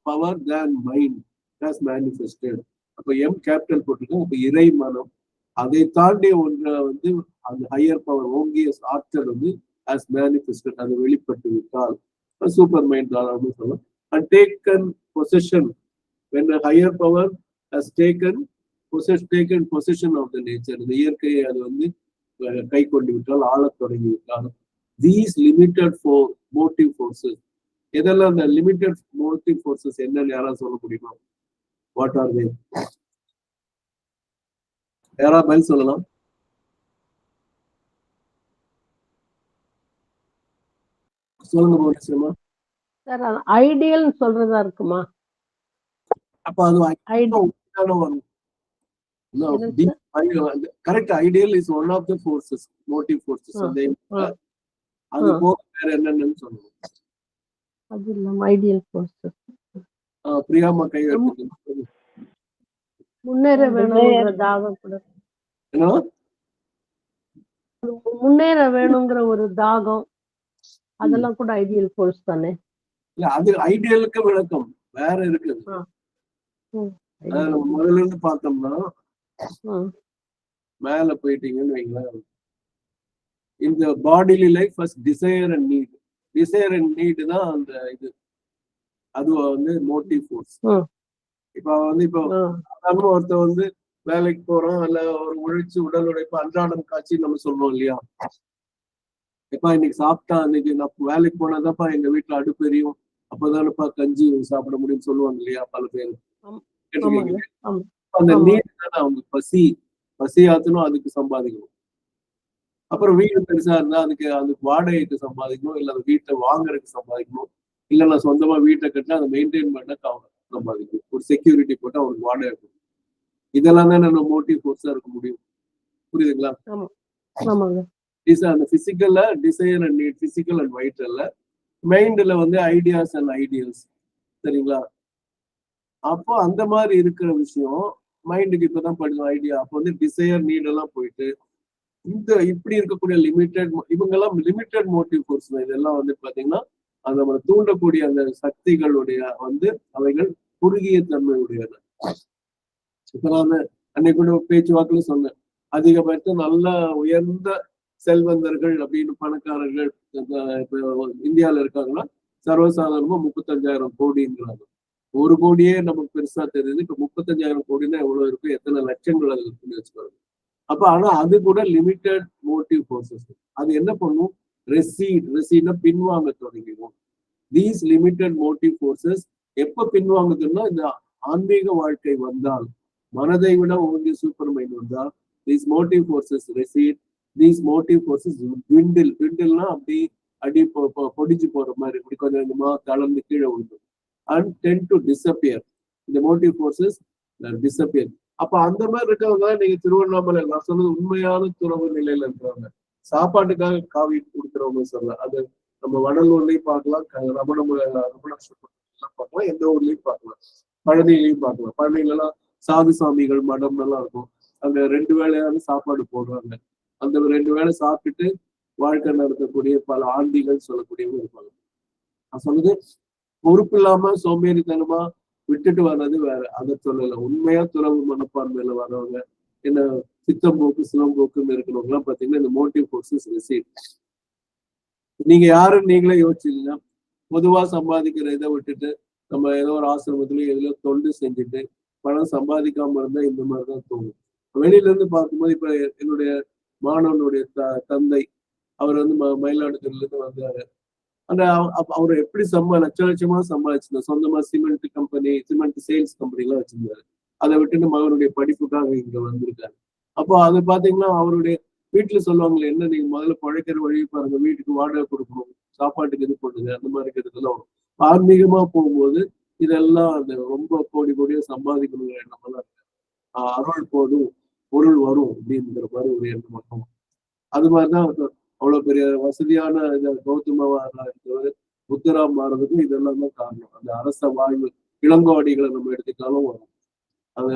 power than mind has manifested. அப்ப எம் கேபிட்டல் போட்டிருக்கோம். அப்ப இறை மனம் அதை தாண்டி ஒன்றை வந்து அந்த ஹையர் பவர் ஓங்கிய ஆற்றல் வந்து as manifested, அது வெளிப்பட்டு விட்டால் சூப்பர் மைண்ட் தாராளமா சொல்லலாம். And taken possession, when a higher power has taken possession of the nature, இந்த இயற்கையை அது வந்து கை கொண்டு விட்டால், ஆளத் தொடங்கி விட்டால், these limited motive forces, இதெல்லாம் அந்த லிமிட்டட் மோட்டிவ் ஃபோர்ஸஸ் என்னன்னு யாராவது சொல்ல முடியுமா? வாட் ஆர் தே? யாராவது பதில் சொல்லலாம்? சொல்லுங்க போலீஸ்மா. சார் ஐடியல் சொல்றதா இருக்குமா? அப்ப அது correct. Ideal is one of the forces, motive forces. அது போக வேற என்னன்னு சொல்லுங்க. அது இல்லாம ஐடியல் ஃபோர்ஸஸ். பிரியாமா கை முன்னேற வேணும்ங்கிற தாகம் கூட. என்ன? முன்னேற வேணுங்கிற ஒரு தாகம், அதெல்லாம் கூட ஐடியல் ஃபோர்ஸ் தானே? இல்ல, அது ஐடியலுக்கு விளக்கம் வேற இருக்குது. முதல்ல இருந்து பார்த்தோம்னா மேல போயிட்டீங்கன்னு வைங்களேன். இந்த bodily life first desire and need. Desire and need தான் அந்த இது. அது வந்து மோட்டிவ் ஃபோர்ஸ். இப்ப வந்து சாதாரண ஒருத்த வந்து வேலைக்கு போறோம், இல்ல ஒரு உழைச்சு உடல் உழைப்பு அன்றாடம் காட்சி நம்ம சொல்றோம் இல்லையா? எப்பா இன்னைக்கு சாப்பிட்டா, இன்னைக்கு நான் வேலைக்கு போனாதான்ப்பா எங்க வீட்டுல அடுப்பு எரியும், அப்பதானப்பா கஞ்சி சாப்பிட முடியும்னு சொல்லுவாங்க இல்லையா பல பேர். அந்த நீட் தானே அவங்க பசி ஆத்தணும், அதுக்கு சம்பாதிக்கணும். அப்புறம் வீடு பெருசா இருந்தா அதுக்கு வாடகைக்கு சம்பாதிக்கணும், இல்ல அந்த வீட்டை வாங்குறதுக்கு சம்பாதிக்கணும், இல்ல நான் சொந்தமா வீட்டை கட்டினா அதை மெயின்டைன் பண்ண சம்பாதிக்கணும். ஒரு செக்யூரிட்டி போட்டு அவனுக்கு வாடகை இருக்கும். இதெல்லாம் தான் நம்ம மோட்டிவ் ஃபோர்ஸா இருக்க முடியும். புரியுதுங்களா? அந்த பிசிக்கல்ல desire and need, physical and வைட்டல்ல. மைண்ட்ல வந்து ஐடியாஸ் அண்ட் ஐடியல்ஸ். சரிங்களா? அப்போ அந்த மாதிரி இருக்கிற விஷயம் மைண்டுக்கு இப்பதான் படிக்கும் ஐடியா. அப்போ வந்து டிசைர் நீட் எல்லாம் போயிட்டு இப்படி இருக்கக்கூடிய இவங்கெல்லாம் லிமிட்டட் மோட்டிவ் ஃபோர்ஸ் தான். இதெல்லாம் வந்து பாத்தீங்கன்னா அந்த நம்ம தூண்டக்கூடிய அந்த சக்திகளுடைய வந்து அவைகள் குறுகிய தன்மையுடையது. இப்ப நான் அன்னைக்கு கூட பேச்சுவாக்குல சொன்னேன், அதிகபட்சம் நல்ல உயர்ந்த செல்வந்தர்கள் அப்படின்னு பணக்காரர்கள் இப்ப இந்தியால இருக்காங்கன்னா சர்வசாதாரணமா 35,000 கோடிங்கிறாங்க. 1 கோடியே நமக்கு பெருசா தெரியுது. இப்ப 35,000 கோடின்னா எவ்வளவு இருக்கு, எத்தனை லட்சங்கள் அது இருக்குன்னு வச்சுக்கோங்க. அப்ப ஆனா அது கூட லிமிட்டட் மோட்டிவ் ஃபோர்ஸஸ். அது என்ன பண்ணும், ரெசீட்னா பின்வாங்க தொடங்கிடும். தீஸ் லிமிட்டட் மோட்டிவ் ஃபோர்ஸஸ் எப்ப பின்வாங்குதுன்னா, இந்த ஆன்மீக வாழ்க்கை வந்தால், மனதை விட ஓங்கி சூப்பர் மைண்ட் வந்தால், these motive forces recede, these motive forces ட்விண்டில்னா அப்படி அடி பொடிஞ்சு போற மாதிரி இப்படி கொஞ்சம் கொஞ்சமா தளர்ந்து கீழே விழுந்து அண்ட் டென் டு டிஸப்பியர். இந்த மோட்டிவ் ஃபோர்ஸஸ் டிஸப்பியர். அப்ப அந்த மாதிரி இருக்கவங்க நீங்க திருவண்ணாமலை, நான் சொன்னது உண்மையான துறவு நிலையில இருக்கிறவங்க, சாப்பாட்டுக்காக காவி கொடுக்குறவங்க சொல்லலாம். அது நம்ம வடலூர்லயும் பார்க்கலாம், ரமணாஸ்வரம் பார்க்கலாம், எந்த ஊர்லயும் பார்க்கலாம், பழனிலையும் பார்க்கலாம். பழனில எல்லாம் சாது சாமிகள் மடம் எல்லாம் இருக்கும். அங்க 2 வேளையான சாப்பாடு போடுறாங்க. அந்த 2 வேளை சாப்பிட்டுட்டு வாழ்க்கை நடத்தக்கூடிய பல ஆண்டிகள் சொல்லக்கூடியவங்க இருப்பாங்க. நான் சொன்னது பொறுப்பு இல்லாம சோம்பேறித்தனமா விட்டுட்டு வர்றது வேற, அதை சொல்லல. உண்மையா துறவு மனப்பான்மையில வர்றவங்க, என்ன சித்தம்போக்கு சிவம்போக்குன்னு இருக்கிறவங்க எல்லாம் பாத்தீங்கன்னா இந்த மோட்டிவ் ஃபோர்ஸஸ் ரிசீவ். நீங்க யாருன்னு நீங்களே யோசிச்சீங்கன்னா, பொதுவா சம்பாதிக்கிற இதை விட்டுட்டு நம்ம ஏதோ ஒரு ஆசிரமத்திலயும் எதுலயோ தொண்டு செஞ்சுட்டு பணம் சம்பாதிக்காம இருந்தா இந்த மாதிரிதான் தோணும். வெளியில இருந்து பார்க்கும்போது இப்ப என்னுடைய மாணவனுடைய தந்தை, அவர் மயிலாடுதுறையில இருந்து வந்தாரு. அந்த அவர் எப்படி லட்சமா சம்பாதிச்சிருந்தார். சொந்தமா cement company, cement sales company எல்லாம் வச்சிருந்தாரு. அதை விட்டுட்டு மகனுடைய படிப்புக்காக இங்க வந்திருக்காரு. அப்போ அது பாத்தீங்கன்னா அவருடைய வீட்டுல சொல்லுவாங்களே, என்ன நீங்க முதல்ல பழைக்கிற வழி பாருங்க, வீட்டுக்கு வாடகை கொடுக்கணும், சாப்பாட்டுக்கு இது பண்ணுங்க, அந்த மாதிரி இருக்கிறதுலாம் வரும். ஆன்மீகமா போகும்போது இதெல்லாம் அந்த ரொம்ப கோடி கோடியா சம்பாதிக்கணுங்கிற எண்ணம் எல்லாம் இருக்கு. அருள் போதும் பொருள் வரும் அப்படிங்கிற மாதிரி ஒரு எண்ணம் மட்டும். அது மாதிரிதான் அவ்வளவு பெரிய வசதியான கௌதமவா இருக்கிறவர் புத்தரா மாறதுக்கு இதெல்லாம் தான் காரணம். அந்த அரச வாழ்வு இளங்கோடிகளை நம்ம எடுத்துட்டாலும் வரும். அந்த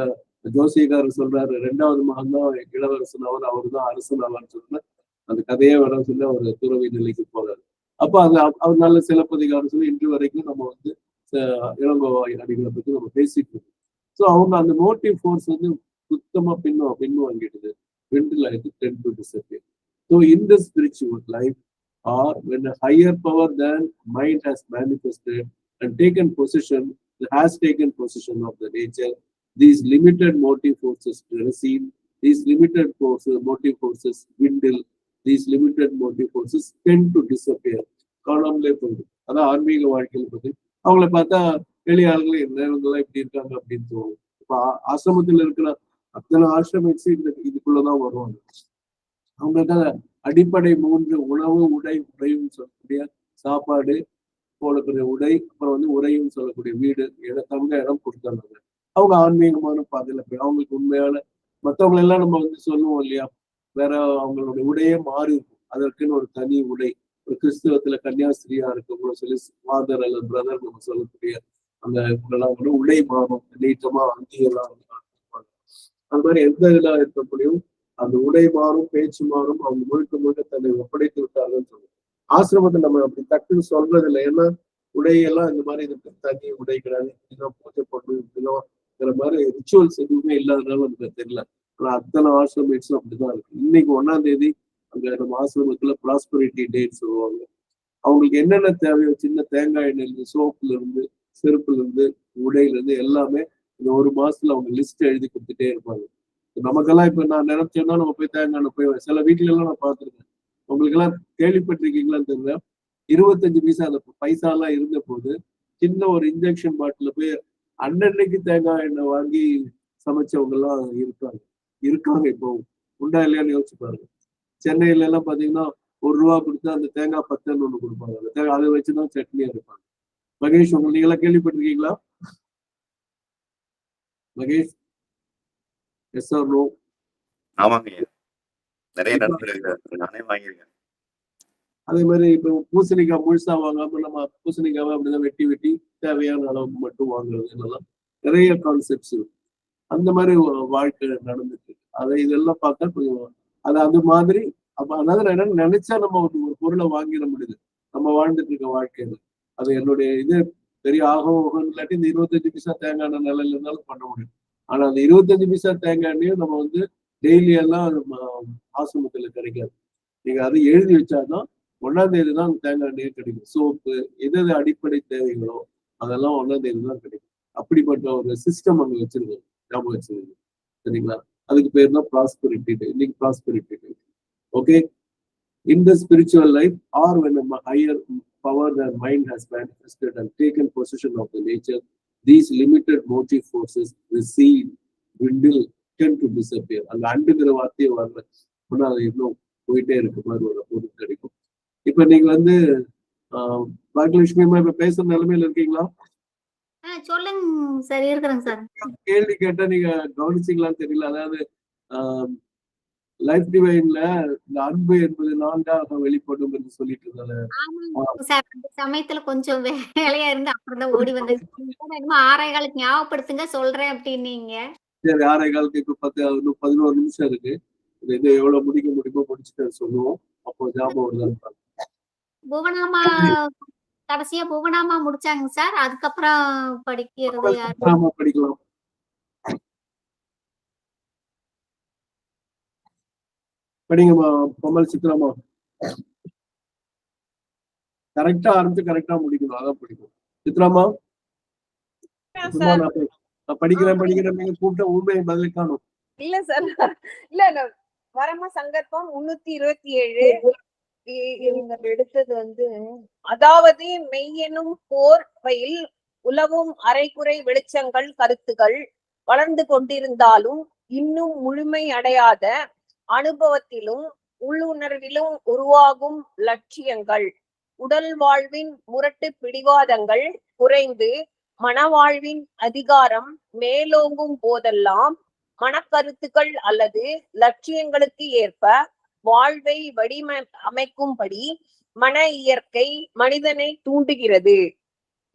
ஜோசியக்காரர் சொல்றாரு, 2வது மகன் தான் இளவரசன் அவர் தான் அரசன் ஆவார்னு சொன்ன அந்த கதையே வர சொல்லி அவர் துறவி நிலைக்கு போறாரு. அப்ப அவர் நல்ல சிலப்பதிகாரம் சொல்லி இன்று வரைக்கும் நம்ம இளங்கோவாய் அடிகளை பத்தி நம்ம பேசிட்டு இருக்கோம். ஸோ அவங்க அந்த மோட்டிவ் ஃபோர்ஸ் சுத்தமா பின்வாங்கிடுது. tend to disappear. So in the spiritual life, or when a higher power than mind has manifested and has taken possession of the nature, these limited motive forces recede, these limited motive forces dwindle, these limited motive forces tend to disappear. காணாமலே போகுது. அதான் ஆன்மீக வாழ்க்கையில பத்தி அவங்கள பார்த்தா எளிய ஆளுங்களே இவங்கெல்லாம் இப்படி இருக்காங்க அப்படின்னு தோணும். இப்ப ஆசிரமத்தில் இருக்கிற அத்தனை ஆசிரமிச்சு இதுக்குள்ளதான் வருவாங்க. அவங்களுக்காக அடிப்படை 3 உணவு, உடையும் சொல்லக்கூடிய சாப்பாடு, போடக்கூடிய உடை, அப்புறம் உரையும் சொல்லக்கூடிய வீடு, தங்க இடம் கொடுத்தாங்க. அவங்க ஆன்மீகமான பாதையில போய் அவங்களுக்கு உண்மையான மற்றவங்க எல்லாம் நம்ம சொல்லுவோம் இல்லையா, வேற அவங்களுடைய உடையே மாறி இருக்கும். அதற்குன்னு ஒரு தனி உடை, ஒரு கிறிஸ்தவத்துல கன்னியாஸ்திரியா இருக்கவங்க சொல்லி ஃபாதர் அல்லது பிரதர் நம்ம சொல்லக்கூடிய அந்த உடை மாறும், நீட்டமா அந்தியெல்லாம் அந்த மாதிரி எந்த இதுல இருக்கக்கூடியும் அந்த உடை மாறும், பேச்சு மாறும். அவங்க முழுக்க தன்னை ஒப்படைத்து விட்டார்கள் சொல்லுவோம். ஆசிரமத்தை நம்ம அப்படி டக்குன்னு சொல்றது இல்லை. ஏன்னா உடையெல்லாம் இந்த மாதிரி இதுக்கு தனி உடை கிடையாது, இப்படிதான் பூஜை பண்ணணும், இப்படிதான்ங்கிற மாதிரி ரிச்சுவல்ஸ் எதுவுமே இல்லாதனால நமக்கு தெரியல. ஆனா அத்தனை ஆசிரமேட்ஸும் அப்படிதான் இருக்கு. இன்னைக்கு 1ஆம் தேதி அங்க நம்ம ஆசிரமத்துல ப்ராஸ்பரிட்டி டேன்னு சொல்லுவாங்க. அவங்களுக்கு என்னென்ன தேவையோ, சின்ன தேங்காய் எண்ணெயில இருந்து, சோப்புல இருந்து, செருப்புல இருந்து, உடையில இருந்து எல்லாமே இந்த 1 மாசத்துல அவங்க லிஸ்ட் எழுதி கொடுத்துட்டே இருப்பாங்க. நமக்கெல்லாம் இப்ப நான் நினைச்சேன்னா நம்ம போய் தேங்காய் போய் சில வீட்டுல எல்லாம் நான் பார்த்திருக்கேன். உங்களுக்கு எல்லாம் கேள்விப்பட்டிருக்கீங்களான்னு தெரியல, 25 பைசா அந்த பைசா எல்லாம் இருந்த போது சின்ன ஒரு இன்ஜெக்ஷன் பாட்டில போய் அன்னன்னைக்கு தேங்காய் எண்ணெய் வாங்கி சமைச்சவங்க எல்லாம் இருக்காங்க. இப்போ உண்டா இல்லையான்னு யோசிச்சு பாருங்க. சென்னையில எல்லாம் பாத்தீங்கன்னா 1 ரூபா கொடுத்தா அந்த தேங்காய் 10 ஒண்ணு கொடுப்பாங்க. அந்த தேங்காய் அதை வச்சுதான் சட்னியா இருப்பாங்க. மகேஷ், நீங்க எல்லாம் கேள்விப்பட்டிருக்கீங்களா? Mahesh, yes or no? ஆமாங்க, நிறைய நானே வாங்கியிருக்கேன். அதே மாதிரி இப்ப பூசணிக்காய் முழுசா வாங்காம நம்ம பூசணிக்காவை அப்படிதான் வெட்டி தேவையான அளவுக்கு மட்டும் வாங்குறது, இதெல்லாம் நிறைய கான்செப்ட்ஸ் இருக்கு. அந்த மாதிரி வாழ்க்கை நடந்துட்டு அதை இதெல்லாம் பார்த்தா கொஞ்சம் அது மாதிரி. அப்ப அதாவது நினைச்சா நம்ம ஒரு பொருளை வாங்கிட முடியுது நம்ம வாழ்ந்துட்டு இருக்க வாழ்க்கையில. அது என்னுடைய பெரிய ஆகும் இல்லாட்டி இந்த 25 பைசா தேங்காய் எண்ணெய் நிலையில இருந்தாலும் பண்ண முடியும். ஆனா அந்த 25 பைசா தேங்காய் எண்ணெயும் நம்ம வந்து டெய்லி எல்லாம் ஆசிரமத்துல கிடைக்காது. நீங்க அதை எழுதி வச்சாதான் 1ஆம் தேதி தான் தேங்காய் எண்ணெயே கிடைக்கும். சோப்பு எது அடிப்படை தேவைகளோ அதெல்லாம் 1ஆம் தேதி தான் கிடைக்கும். அப்படிப்பட்ட ஒரு சிஸ்டம் அங்க வச்சிருக்கோம், ஞாபகம் வச்சிருக்கோம். சரிங்களா? அதுக்கு பேர் தான் ப்ராஸ்பெரிட்டி டே. இன்னைக்கு prosperity day. Okay. In the spiritual life, or when a higher power than mind has manifested and taken possession of the nature, these limited motive forces recede, dwindle, tend to disappear. அந்த அண்டுங்கிற வார்த்தையை வரல, அது இன்னும் போயிட்டே இருக்கு மாதிரி ஒரு பொருள் கிடைக்கும். இப்ப நீங்க வந்து பாக்கியலட்சுமி இப்ப பேசுற நிலைமையில இருக்கீங்களா? சொல்லுங்க சார். இருக்கிறேங்க சார். கேள்வி கேட்டா நீங்க கவனிச்சீங்களான்னு தெரியல. அதாவது லைஃப் டிவைன்ல இந்த அன்பு என்பது நான்காக வெளிப்படும் என்று சொல்லிட்டு இருந்தாங்க. சமயத்துல கொஞ்சம் வேலையா இருந்து அப்புறம் தான் ஓடி வந்தேன். 6:15 ஞாபகப்படுத்துங்க சொல்றேன் அப்படின்னீங்க. சரி, 6:15 இப்ப 11 நிமிஷம் இருக்கு. இது எவ்வளவு முடிக்க முடியுமோ முடிச்சுட்டு சொல்லுவோம். அப்போ ஞாபகம் வருது. புவனாமா கடைசியா புவனாமா முடிச்சாங்க சார். அதுக்கப்புறம் படிக்கிறது படிக்கலாம். படிங்கம்மா பொம்மல் சித்ராமா. கரெக்டா ஆரம்பிச்சு கரெக்டா முடிக்கணும், அதான் பிடிக்கும். சித்ராமா நான் படிக்கிறேன் நீங்க கூப்பிட்ட உண்மையை பதில் காணும். இல்ல சார், இல்ல வரம சங்கல்பம் 327 இவங்க எடுத்தது வந்து, அதாவது மெய்யெனும் போர்வையில் உலவும் அரைக்குறை வெளிச்சங்கள் கருத்துகள் வளர்ந்து கொண்டிருந்தாலும் இன்னும் முழுமை அடையாத அனுபவத்திலும் உள்ளுணர்விலும் உருவாகும் லட்சியங்கள், உடல் வாழ்வின் முரட்டு பிடிவாதங்கள் குறைந்து மனவாழ்வின் அதிகாரம் மேலோங்கும் போதெல்லாம் மனக்கருத்துக்கள் அல்லது லட்சியங்களுக்கு ஏற்ப வாழ்வை வடிவமைக்கும்படி மன இயற்கை மனிதனை தூண்டுகிறது.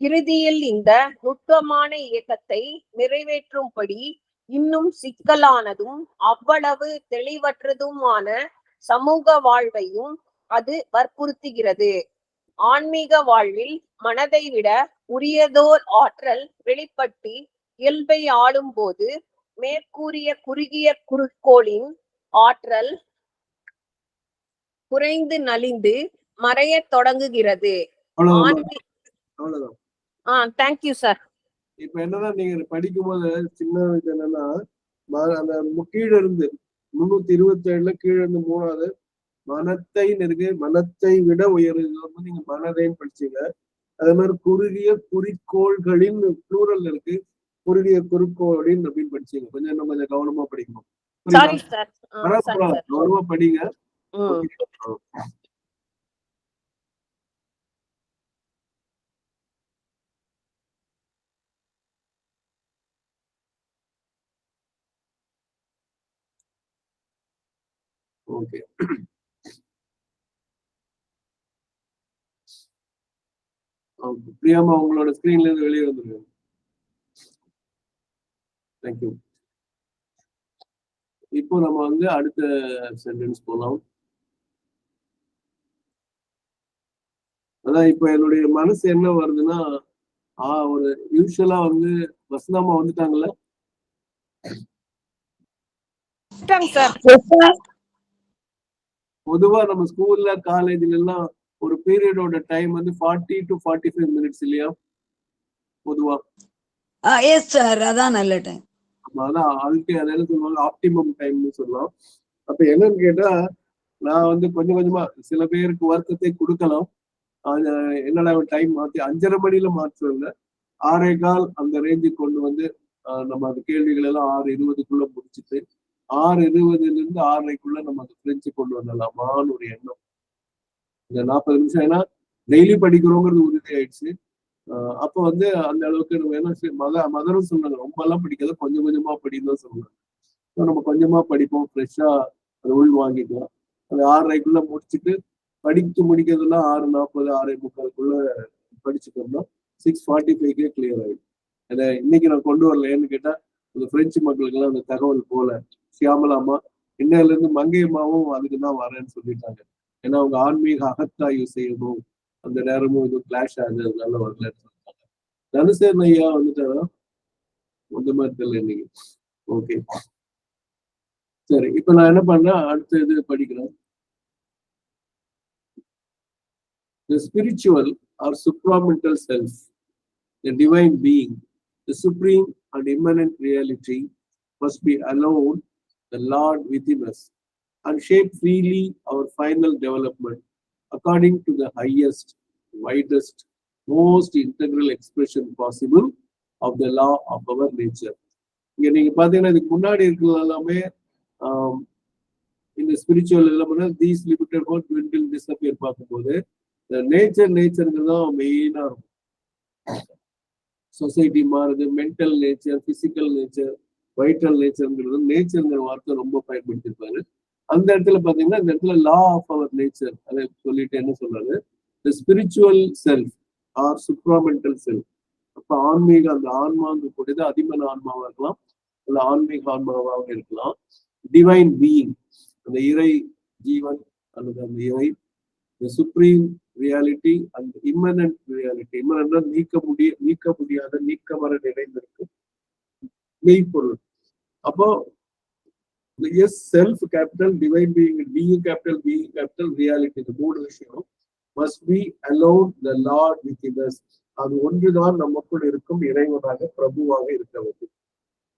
இறுதியில் இந்த நுட்பமான இயக்கத்தை நிறைவேற்றும்படி இன்னும் சிக்கலானதும் அவ்வளவு தெளிவற்றதுமான சமூக வாழ்வையும் அது வற்புறுத்துகிறது. ஆன்மீக வாழ்வில் மனதை விட உரியதோர் ஆற்றல் வெளிப்பட்டு இயல்பை ஆளும் போது மேற்கூறிய குறுகிய குறிக்கோளின் ஆற்றல் குறைந்து நலிந்து மறைய தொடங்குகிறது. Thank you sir. இப்ப என்னன்னா நீங்க படிக்கும் போது சின்ன இது என்னன்னா அந்த கீழே இருந்து 327ல கீழே இருந்து 3வது மனத்தை இருக்கு, மனத்தை விட உயர்வு நீங்க மனதைன்னு படிச்சீங்க. அதே மாதிரி குறுகிய குறிக்கோள்களின் ப்ளூரல் இருக்கு, குறுகிய குறிக்கோளின் அப்படின்னு படிச்சீங்க. கொஞ்சம் கவனமா படிக்கணும். கவனமா படிங்க. ஓகே. பிரியாமா உங்களோட ஸ்கிரீன்ல இருந்து வெளியே வந்துருங்க. தேங்க்யூ. இப்போ நம்ம வந்து அடுத்த சென்டென்ஸ் போலாம். அதான் இப்ப என்னுடைய மனசு என்ன வருதுன்னா, ஒரு யூஸ்வலா வந்து வசந்தாமா வந்துட்டாங்கல்ல. பொதுவா நம்ம ஸ்கூல்ல காலேஜ்ல எல்லாம் ஒரு பீரியடோட டைம் வந்து 40 to 45 minutes இல்லையா பொதுவா? எஸ் சார், அதான் நல்ல டைம். அதான் அதெல்லாம் சொல்லுவாங்க ஆப்டிமம் டைம்னு சொல்லலாம். அப்ப என்னன்னு கேட்டா, நான் வந்து கொஞ்சம் கொஞ்சமா சில பேருக்கு வருத்தத்தை கொடுக்கலாம். என்னடா டைம் மாத்தி 5:30 மணில மாற்றுவதில்ல, 6:15 அந்த ரேஞ்சுக்கு கொண்டு வந்து நம்ம அந்த கேள்விகள் எல்லாம் 6:20க்குள்ள முடிச்சுட்டு 6:20ல இருந்து 6:30க்குள்ள நம்ம அந்த பிரெஞ்சு கொண்டு வந்துடலாமான்னு ஒரு எண்ணம். இந்த 40 நிமிஷம் ஏன்னா டெய்லி படிக்கிறோங்கிறது உறுதி ஆயிடுச்சு. அப்ப வந்து அந்த அளவுக்கு நம்ம என்ன மதரும் சொன்னாங்க, ரொம்ப எல்லாம் படிக்காத கொஞ்சம் கொஞ்சமா படின்னு தான் சொன்னாங்க. நம்ம கொஞ்சமா படிப்போம், ஃப்ரெஷ்ஷா அதை உள் வாங்கிக்கலாம். அந்த 6:30க்குள்ள முடிச்சுட்டு படிச்சு முடிக்கிறதுலாம் 6:40 6:45க்குள்ள படிச்சுட்டோம்னா 6:45க்கே கிளியர் ஆயிடும். ஏன்னா இன்னைக்கு நான் கொண்டு வரல, ஏன்னு கேட்டா அந்த பிரெஞ்சு மக்களுக்கு எல்லாம் அந்த தகவல் போல. சியாமலாமா இன்னையில இருந்து மங்கையம்மாவும் அதுக்கு தான் வரேன்னு சொல்லிட்டாங்க. ஏன்னா அவங்க ஆன்மீக அகத்தாய்வு செய்யணும், அந்த நேரமும் இது கிளாஷ் ஆகுது, அதனால வரலன்னு சொல்லிட்டாங்க. தனுசேன் ஐயா வந்துட்டாரா? அந்த மாதிரி தெரியல இன்னைக்கு. ஓகே, சரி. இப்ப நான் என்ன பண்றேன், அடுத்த இது படிக்கிறேன். The spiritual or supramental self, the divine being, the supreme and immanent reality must be alone, the Lord within us, and shape freely our final development according to the highest, widest, most integral expression possible of the law of our nature. இங்க நீங்க பாத்தீங்கன்னா இதுக்கு முன்னாடி இருக்கிறது எல்லாமே இந்த ஸ்பிரிச்சுவல் எல்லாம் these limited whole dwindle disappear பார்க்கும்போது நேச்சருங்கிறது தான் மெயினா இருக்கும். சொசைட்டி மாறுது, mental nature, physical nature, vital நேச்சர்ங்கிறது நேச்சர்ங்கிற வார்த்தை ரொம்ப பயன்படுத்திருப்பாரு. அந்த இடத்துல பாத்தீங்கன்னா இந்த இடத்துல லா ஆஃப் அவர் நேச்சர் அதை சொல்லிட்டு என்ன சொல்றாரு, the spiritual self or supramental self. அப்ப ஆன்மீக அந்த ஆன்மாங்க கூடியது அதிமன ஆன்மாவா இருக்கலாம், இல்ல ஆன்மீக ஆன்மாவாக இருக்கலாம். டிவைன் பீயிங், அந்த இறை ஜீவன் அல்லது அந்த இறை, the supreme reality and immanent reality. இம்மனன்ட்னா நீக்க முடியாத நீக்கமர நிறைந்திருக்கும் மெய்ப்பொருள். அப்போ S self capital, divine being, being capital, reality, இந்த மூணு விஷயம் must be alone the Lord within us. அது ஒன்றுதான் நமக்குள் இருக்கும் இறைவனாக பிரபுவாக இருக்க வேண்டும்.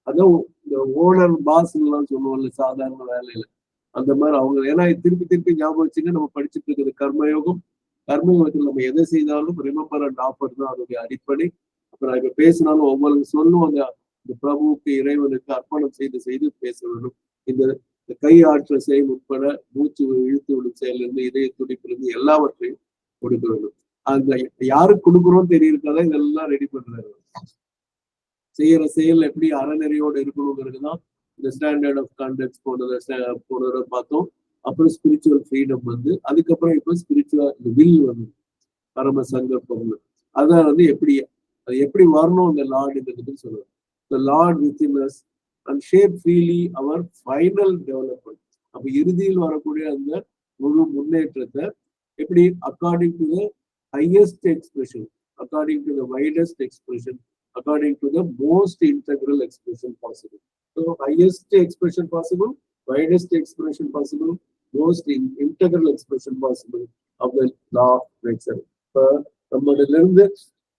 அதான் இந்த ஓனர் பாஸ் எல்லாம் சொல்லுவோம்ல சாதாரண வேலையில, அந்த மாதிரி அவங்க. ஏன்னா திருப்பி ஞாபகம் வச்சுங்க, நம்ம படிச்சுட்டு இருக்கிறது கர்மயோகம். கர்மயோகத்தில் நம்ம எதை செய்தாலும் ரிமெம்பர் அண்ட் ஆஃபர் தான் அதோடைய அடிப்படை. அப்புறம் இப்ப பேசினாலும் ஒவ்வொரு சொல்லும் அந்த பிரபுவுக்கு இறைவனுக்கு அர்ப்பணம் செய்து பேச வேண்டும். இந்த கை ஆற்ற செயல் உட்பட மூச்சு இழுத்து விடும் செயலிருந்து இதய துடிப்பிலிருந்து எல்லாவற்றையும் கொடுக்க வேண்டும். அந்த யாருக்கு கொடுக்குறோம் தெரியிருக்காத இதெல்லாம் ரெடி பண்றாரு. செய்யற செயல் எப்படி அறநெறியோடு இருக்கணுங்கிறதுதான் இந்த ஸ்டாண்டர்ட் ஆஃப் கான்டக்ட் போனதை பார்த்தோம். அப்புறம் ஸ்பிரிச்சுவல் ஃப்ரீடம் வந்து, அதுக்கப்புறம் இப்போ ஸ்பிரிச்சுவல் வில் வந்து பரம சங்கல்பம். அதான் வந்து அது எப்படி வரணும் அந்த லார்டுங்கிறது சொல்லுவாங்க. The Lord within us and shape freely our final development. அப்ப இறுதியில் வரக்கூடிய அந்த முழு முன்னேற்றத்தை எப்படி according to the highest expression, according to the widest expression, according to the most integral expression possible. So highest expression possible, widest expression possible, most integral expression possible of the law of nature. இப்ப நம்மள இருந்து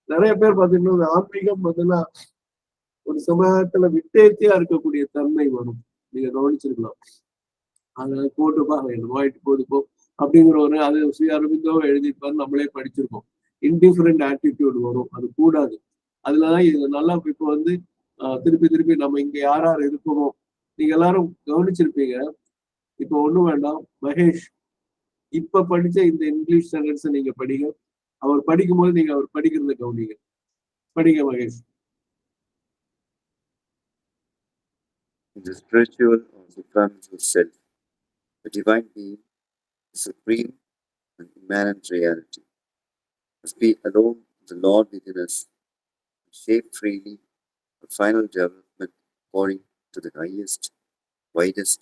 நிறைய பேர் பாத்தீங்கன்னா ஆன்மீகம் முதல்ல ஒரு சமயத்துல விட்டேத்தியா இருக்கக்கூடிய தன்மை வரும். நீங்க கவனிச்சிருக்கலாம். அதை போட்டுப்பா வாயிட்டு போதுப்போ அப்படிங்கிற ஒரு, அது ஸ்ரீ அரவிந்தோ எழுதியிருப்பாரு, நம்மளே படிச்சிருக்கோம். இன்டிஃபரண்ட் ஆட்டிடியூட் வரும், அது கூடாது. அதுலதான் இது நல்லா. இப்ப வந்து திருப்பி நம்ம இங்க யார் இருக்கணும், நீங்க எல்லாரும் கவனிச்சிருப்பீங்க. இப்ப ஒண்ணும் வேண்டாம், மகேஷ் இப்ப படிச்ச இந்த இங்கிலீஷ் சென்டென்ஸ் நீங்க படிங்க. அவர் படிக்கும்போது நீங்க அவர் படிக்கிறத கவனிங்க. படிங்க Mahesh. The spiritual or supramental self, the divine being, the supreme and immanent reality, must be alone the Lord within us, and shape freely the final development according to the highest, widest,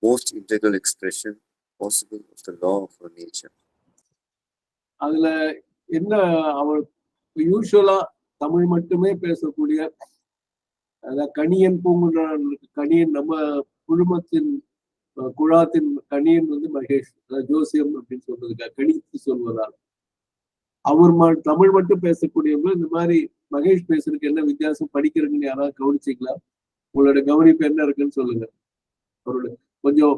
most integral expression possible of the law of our nature. அதுல என்ன, அவர் யூஸ்வலா தமிழ் மட்டுமே பேசக்கூடிய கணியன் பூங்குன்றான், கணியன் நம்ம குழுமத்தின் குழாத்தின் கணியன் வந்து மகேஷ், ஜோசியம் அப்படின்னு சொல்றதுக்கா கணித்து சொல்வதால். அவர் தமிழ் மட்டும் பேசக்கூடியவங்க. இந்த மாதிரி மகேஷ் பேசுறதுக்கு என்ன வித்தியாசம் படிக்கிறதுன்னு யாராவது கவனிச்சிங்களா? உங்களோட கவனிப்பு என்ன இருக்குன்னு சொல்லுங்க. அவரோட கொஞ்சம்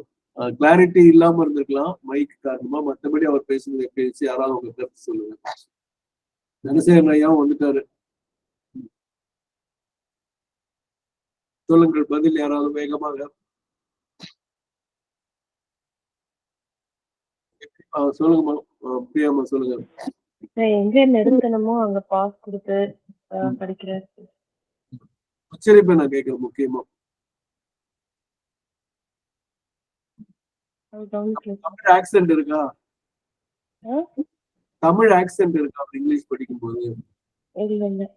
கிளாரிட்டி இல்லாம இருந்திருக்கலாம் மைக் காரணமா. மற்றபடி அவர் பேசுனதை பேசி யாராவது உங்க கருத்து சொல்லுங்க. தனசேகரன் ஐயா வந்துட்டாரு, சொல்லுங்கள் பதில் யாராவது வேகமாக. சொல்லுங்கம்மா பிரியாமா, சொல்லுங்க. எங்க நிறுத்தணுமோ அங்க பாஸ் கொடுத்து படிக்கிறேன். உச்சரிப்பை நான் கேட்கிறேன் முக்கியமா. தமிழ் ஆக்சென்ட் இருக்கா? தமிழ் ஆக்சென்ட் இருக்கா இங்கிலீஷ் படிக்கும் போது? இல்ல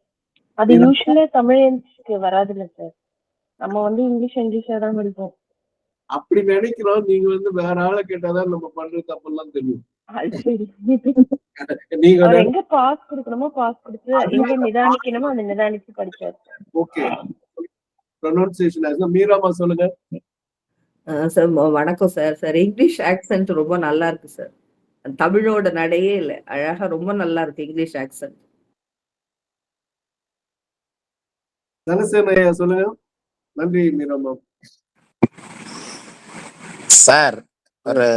அது யூஸ்வலா தமிழுக்கு வராதுல்ல சார். நம்ம வந்து இங்கிலீஷா தான் படிப்போம். அப்படி நினைக்கிறோம். நீங்க வந்து வேற ஆளை கேட்டாதான் நம்ம பண்ற தப்பெல்லாம் தெரியும். அது சரி. நீங்க அவர் எங்க பாஸ் கொடுக்கணுமோ பாஸ் கொடுத்து, எங்க நிதானிக்கணுமோ அந்த நிதானிச்சு படிச்சாரு. ஓகே ப்ரொனன்சியேஷன் மீராமா சொல்லுங்க. சார் வணக்கம் சார். சார் இங்கிலீஷ் ஆக்சென்ட் ரொம்ப நல்லா இருக்கு சார். தமிழோட நடையே இல்லை, அழகா ரொம்ப நல்லா இருக்கு இங்கிலீஷ் ஆக்சென்ட். தனசேன சொல்லுங்க. நன்றி மீராமா. சார் ஒரு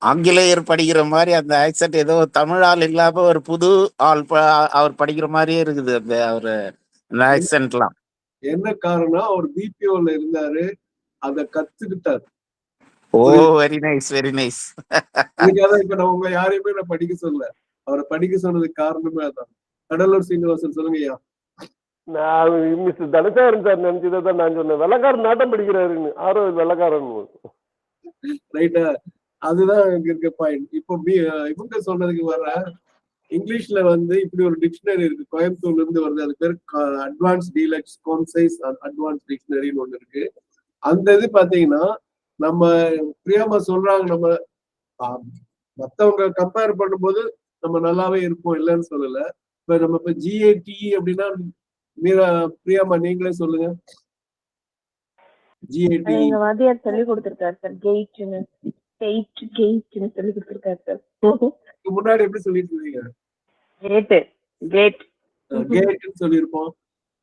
ஆங்கிலேயர் படிக்கிற மாதிரி அந்த ஆக்சென்ட் ஏதோ தமிழ் ஆள் இல்லாம ஒரு புது ஆள் அவர் படிக்கிற மாதிரியே இருக்குது அந்த அவரு அந்த ஆக்சென்ட்லாம். என்ன காரணம், அவர் பிபிஓல இருந்தாரு, அத கத்துக்கிட்டாரு. ஓ வெரி நைஸ் வெரி நைஸ். அதுக்காக இப்ப நான் உங்களை யாரையுமே நான் படிக்க சொல்லல, அவரை படிக்க சொன்னதுக்கு காரணமே அதான். கடலூர் சீனிவாசன் சொல்லுங்க ஐயா. நான் மிஸ் தனசேகரன் சார் நினைச்சதான் நான் சொன்னேன், வெள்ளக்காரன் நாட்டம் படிக்கிறாருன்னு. ஆரோ வெள்ளக்காரன் ரைட்டா, அதுதான் இங்க இருக்க பாயிண்ட். இப்போ இவங்க சொன்னதுக்கு வர இங்கிலீஷ்ல வந்து இப்படி ஒரு டிக்ஷனரி இருக்கு, கோயம்புத்தூர்ல இருந்து வருது. அது பேர் அட்வான்ஸ் டீலக்ஸ் கான்சைஸ் அட்வான்ஸ் டிக்ஷனரின்னு ஒண்ணு இருக்கு. அந்த இது பாத்தீங்கன்னா நம்ம பிரியாமா சொல்றாங்க, நம்ம மத்தவங்க கம்பேர் பண்ணும்போது நம்ம நல்லாவே இருப்போம், இல்லைன்னு சொல்லல. இப்ப நம்ம இப்ப ஜிஏடி அப்படின்னா பிரியாமா நீங்களே சொல்லுங்க. ஜிஏடி எங்க வாத்தியார் சொல்லி கொடுத்திருக்காரு சார், கெயிட்னு சொல்லி கொடுத்திருக்காரு சார். முன்னாடி எப்படி சொல்லிட்டு இருந்தீங்க? கேட்னு சொல்லியிருப்போம்.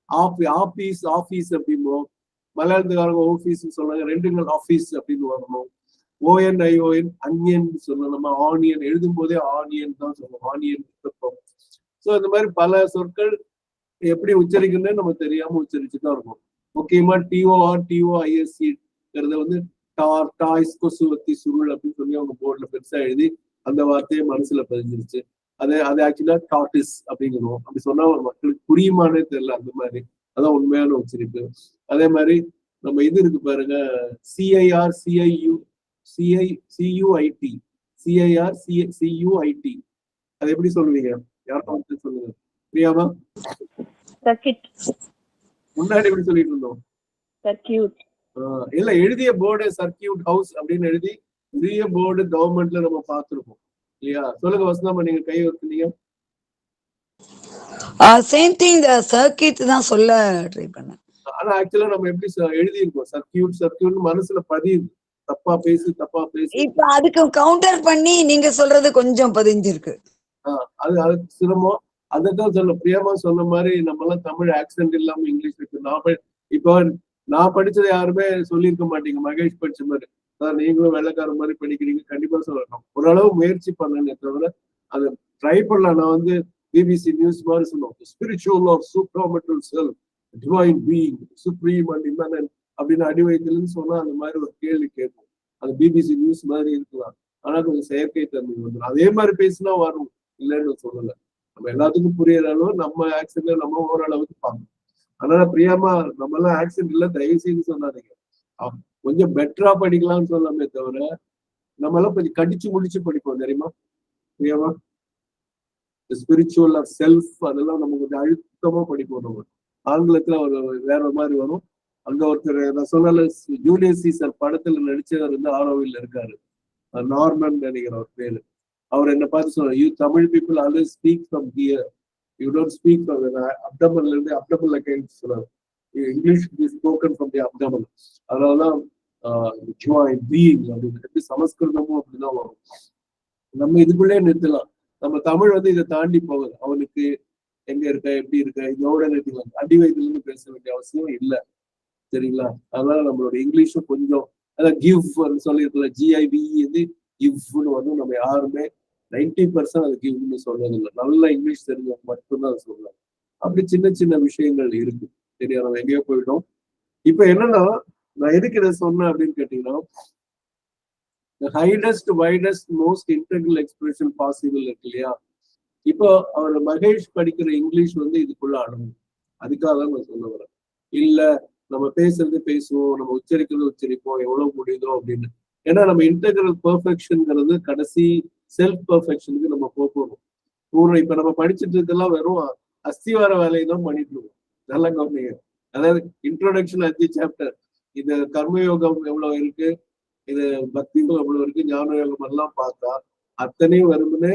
ஆபீஸ் ஆபீஸ் அப்படிம்போம். மலையாளத்துக்காரங்க ஆபீஸ் சொன்னாங்க, ரெண்டுங்கள் ஆபீஸ் அப்படின்னு வரணும். ONION அன்னியன் சொல்லணும். நம்ம ஆனியன் எழுதும் போதே ஆனியன் தான் சொல்லணும், ஆனியன். ஸோ இந்த மாதிரி பல சொற்கள் எப்படி உச்சரிக்கணும்னு நம்ம தெரியாம உச்சரிச்சுதான் இருக்கும். முக்கியமா TORTOISCங்கிறத வந்து டாய்ஸ் கொசுவத்தி சுருள் அப்படின்னு சொல்லி அவங்க போர்ட்ல பெருசா எழுதி அந்த வார்த்தையை மனசுல பதிஞ்சிருச்சு. அது ஆக்சுவலா டாட்டிஸ் அப்படிங்கிறோம். அப்படி சொன்னா மக்களுக்கு புரியுமானே தெரியல. அந்த மாதிரி அதான் உண்மையான உச்சரிப்பு. அதே மாதிரி நம்ம இது இருக்கு பாருங்க, CIR CIUIT அது எப்படி சொல்லுவீங்க? யாரும் சொல்லுங்க. பிரியாமா முன்னாடி எப்படி சொல்லிட்டு இருந்தோம்? சர்க்கியூட். இல்ல, எழுதிய போர்டு சர்க்கியூட் ஹவுஸ் அப்படின்னு எழுதி பெரிய போர்டு கவர்மெண்ட்ல நம்ம பார்த்திருப்போம் இல்லையா? சொல்லுங்க வசந்தா, நீங்க கை வைக்கிறீங்க. சேம் திங், சர்க்கிட் தான் சொல்ல ட்ரை பண்ணேன். ஆனா ஆக்சுவலா நம்ம எப்படி எழுதியிருக்கோம், சர்க்கியூட் மனசுல பதியுது. தப்பா பேசி. இப்ப அதுக்கு கவுண்டர் பண்ணி நீங்க சொல்றது கொஞ்சம் பதிஞ்சிருக்கு. அது சிரமம். அதான் சொல்ல பிரியாமா சொன்ன மாதிரி நம்ம எல்லாம் தமிழ் ஆக்சென்ட் இல்லாம இங்கிலீஷ் இருக்கு. இப்போ நான் படிச்சதை யாருமே சொல்லியிருக்க மாட்டீங்க, மகேஷ் படிச்ச மாதிரி. நீங்களும் வெள்ளைக்கார மாதிரி படிக்கிறீங்க, கண்டிப்பா சொல்லணும். ஓரளவு முயற்சி பண்ணேன்னு தவிர அதை ட்ரை பண்ணலாம். நான் வந்து BBC நியூஸ் மாதிரி சொல்லுவோம், spiritual or supramental self, divine being, supreme and immanent அப்படின்னு அடி வைக்கலன்னு சொன்னா அந்த மாதிரி ஒரு கேள்வி கேட்கும். அது BBC நியூஸ் மாதிரி இருக்கலாம், ஆனா கொஞ்சம் செயற்கை தன்மை வந்துடும். அதே மாதிரி பேசினா வரும், இல்லைன்னு சொல்லல. நம்ம எல்லாத்துக்கும் புரியற அளவு நம்ம ஆக்சென்ட்ல நம்ம ஓரளவுக்கு பார்க்கணும். அதனால பிரியாமா நம்ம எல்லாம் ஆக்சென்ட் இல்ல தயவு செய்து சொன்னாதீங்க. கொஞ்சம் பெட்டரா படிக்கலாம்னு சொல்லாமே தவிர நம்ம எல்லாம் கொஞ்சம் கடிச்சு முடிச்சு படிப்போம் தெரியுமா பிரியாமா? ஸ்பிரிச்சுவல் ஆஃப் செல்ஃப் அதெல்லாம் நம்ம கொஞ்சம் அழுத்தமா படிப்போம். நம்ம ஆங்கிலத்துல ஒரு வேற மாதிரி வரும். அங்க ஒருத்தர் நான் சொன்னால ஜூலியஸ் சீசர் படத்துல நடிச்சவர் வந்து ஆரோவில் இருக்காரு, நார்மன் நினைக்கிற ஒரு பேரு. அவர் என்ன பார்த்து சொல்றாரு, you Tamil people always speak from here, you don't speak from அப்டமன்ல இருந்து. அப்டமன்ல கைன்னு சொல்றாரு, English spoken from the abdomen. அதனாலதான் அப்படின்னு சமஸ்கிருதமும் அப்படிதான் வரும். நம்ம இதுக்குள்ளே நிறுத்தலாம். நம்ம தமிழ் வந்து இதை தாண்டி போகுது. அவனுக்கு எங்க இருக்க, எப்படி இருக்க, இதோட நிறுத்திக்கலாம். அடி வயதுல பேச வேண்டிய அவசியம் இல்லை, சரிங்களா? அதனால நம்மளோட இங்கிலீஷும் கொஞ்சம் அதான் கிவ் சொல்லியிருக்கல, GIVE வந்து கிவ்னு வந்து நம்ம யாருமே 90% அது கிவ்னு சொல்றது இல்லை. நல்ல இங்கிலீஷ் தெரிஞ்சவங்க மட்டும்தான் அது சொல்றாங்க. அப்படி சின்ன சின்ன விஷயங்கள் இருக்கு, சரியா? நம்ம எங்கேயோ போயிட்டோம். இப்ப என்னன்னா, நான் எதுக்கு இதை சொன்னேன் அப்படின்னு கேட்டீங்கன்னா, highest widest most integral expression possible இருக்கு இல்லையா? இப்போ அவர் மகேஷ் படிக்கிற இங்கிலீஷ் வந்து இதுக்குள்ள அடங்கும். அதுக்காக தான் நான் சொல்ல வரேன். இல்ல நம்ம பேசுறது பேசுவோம், நம்ம உச்சரிக்கிறது உச்சரிப்போம், எவ்வளவு முடியுதோ அப்படின்னு. ஏன்னா நம்ம இன்டெகிரல் பெர்ஃபெக்ஷன்ங்கிறது கடைசி செல்ஃப் பெர்ஃபெக்ஷனுக்கு நம்ம போகணும். பூர்வம் இப்ப நம்ம படிச்சுட்டு இருக்கலாம் வெறும் அஸ்திவார வேலையை தான் பண்ணிட்டு இருக்கோம். நல்லா கவனிங்க. அதாவது இன்ட்ரோடக்ஷன் அட் தி சாப்டர், இது கர்மயோகம் எவ்வளவு இருக்கு, இது பக்தி எவ்வளவு இருக்கு, ஞான யோகம் எல்லாம் பார்த்தா அத்தனையும் வெறுமனே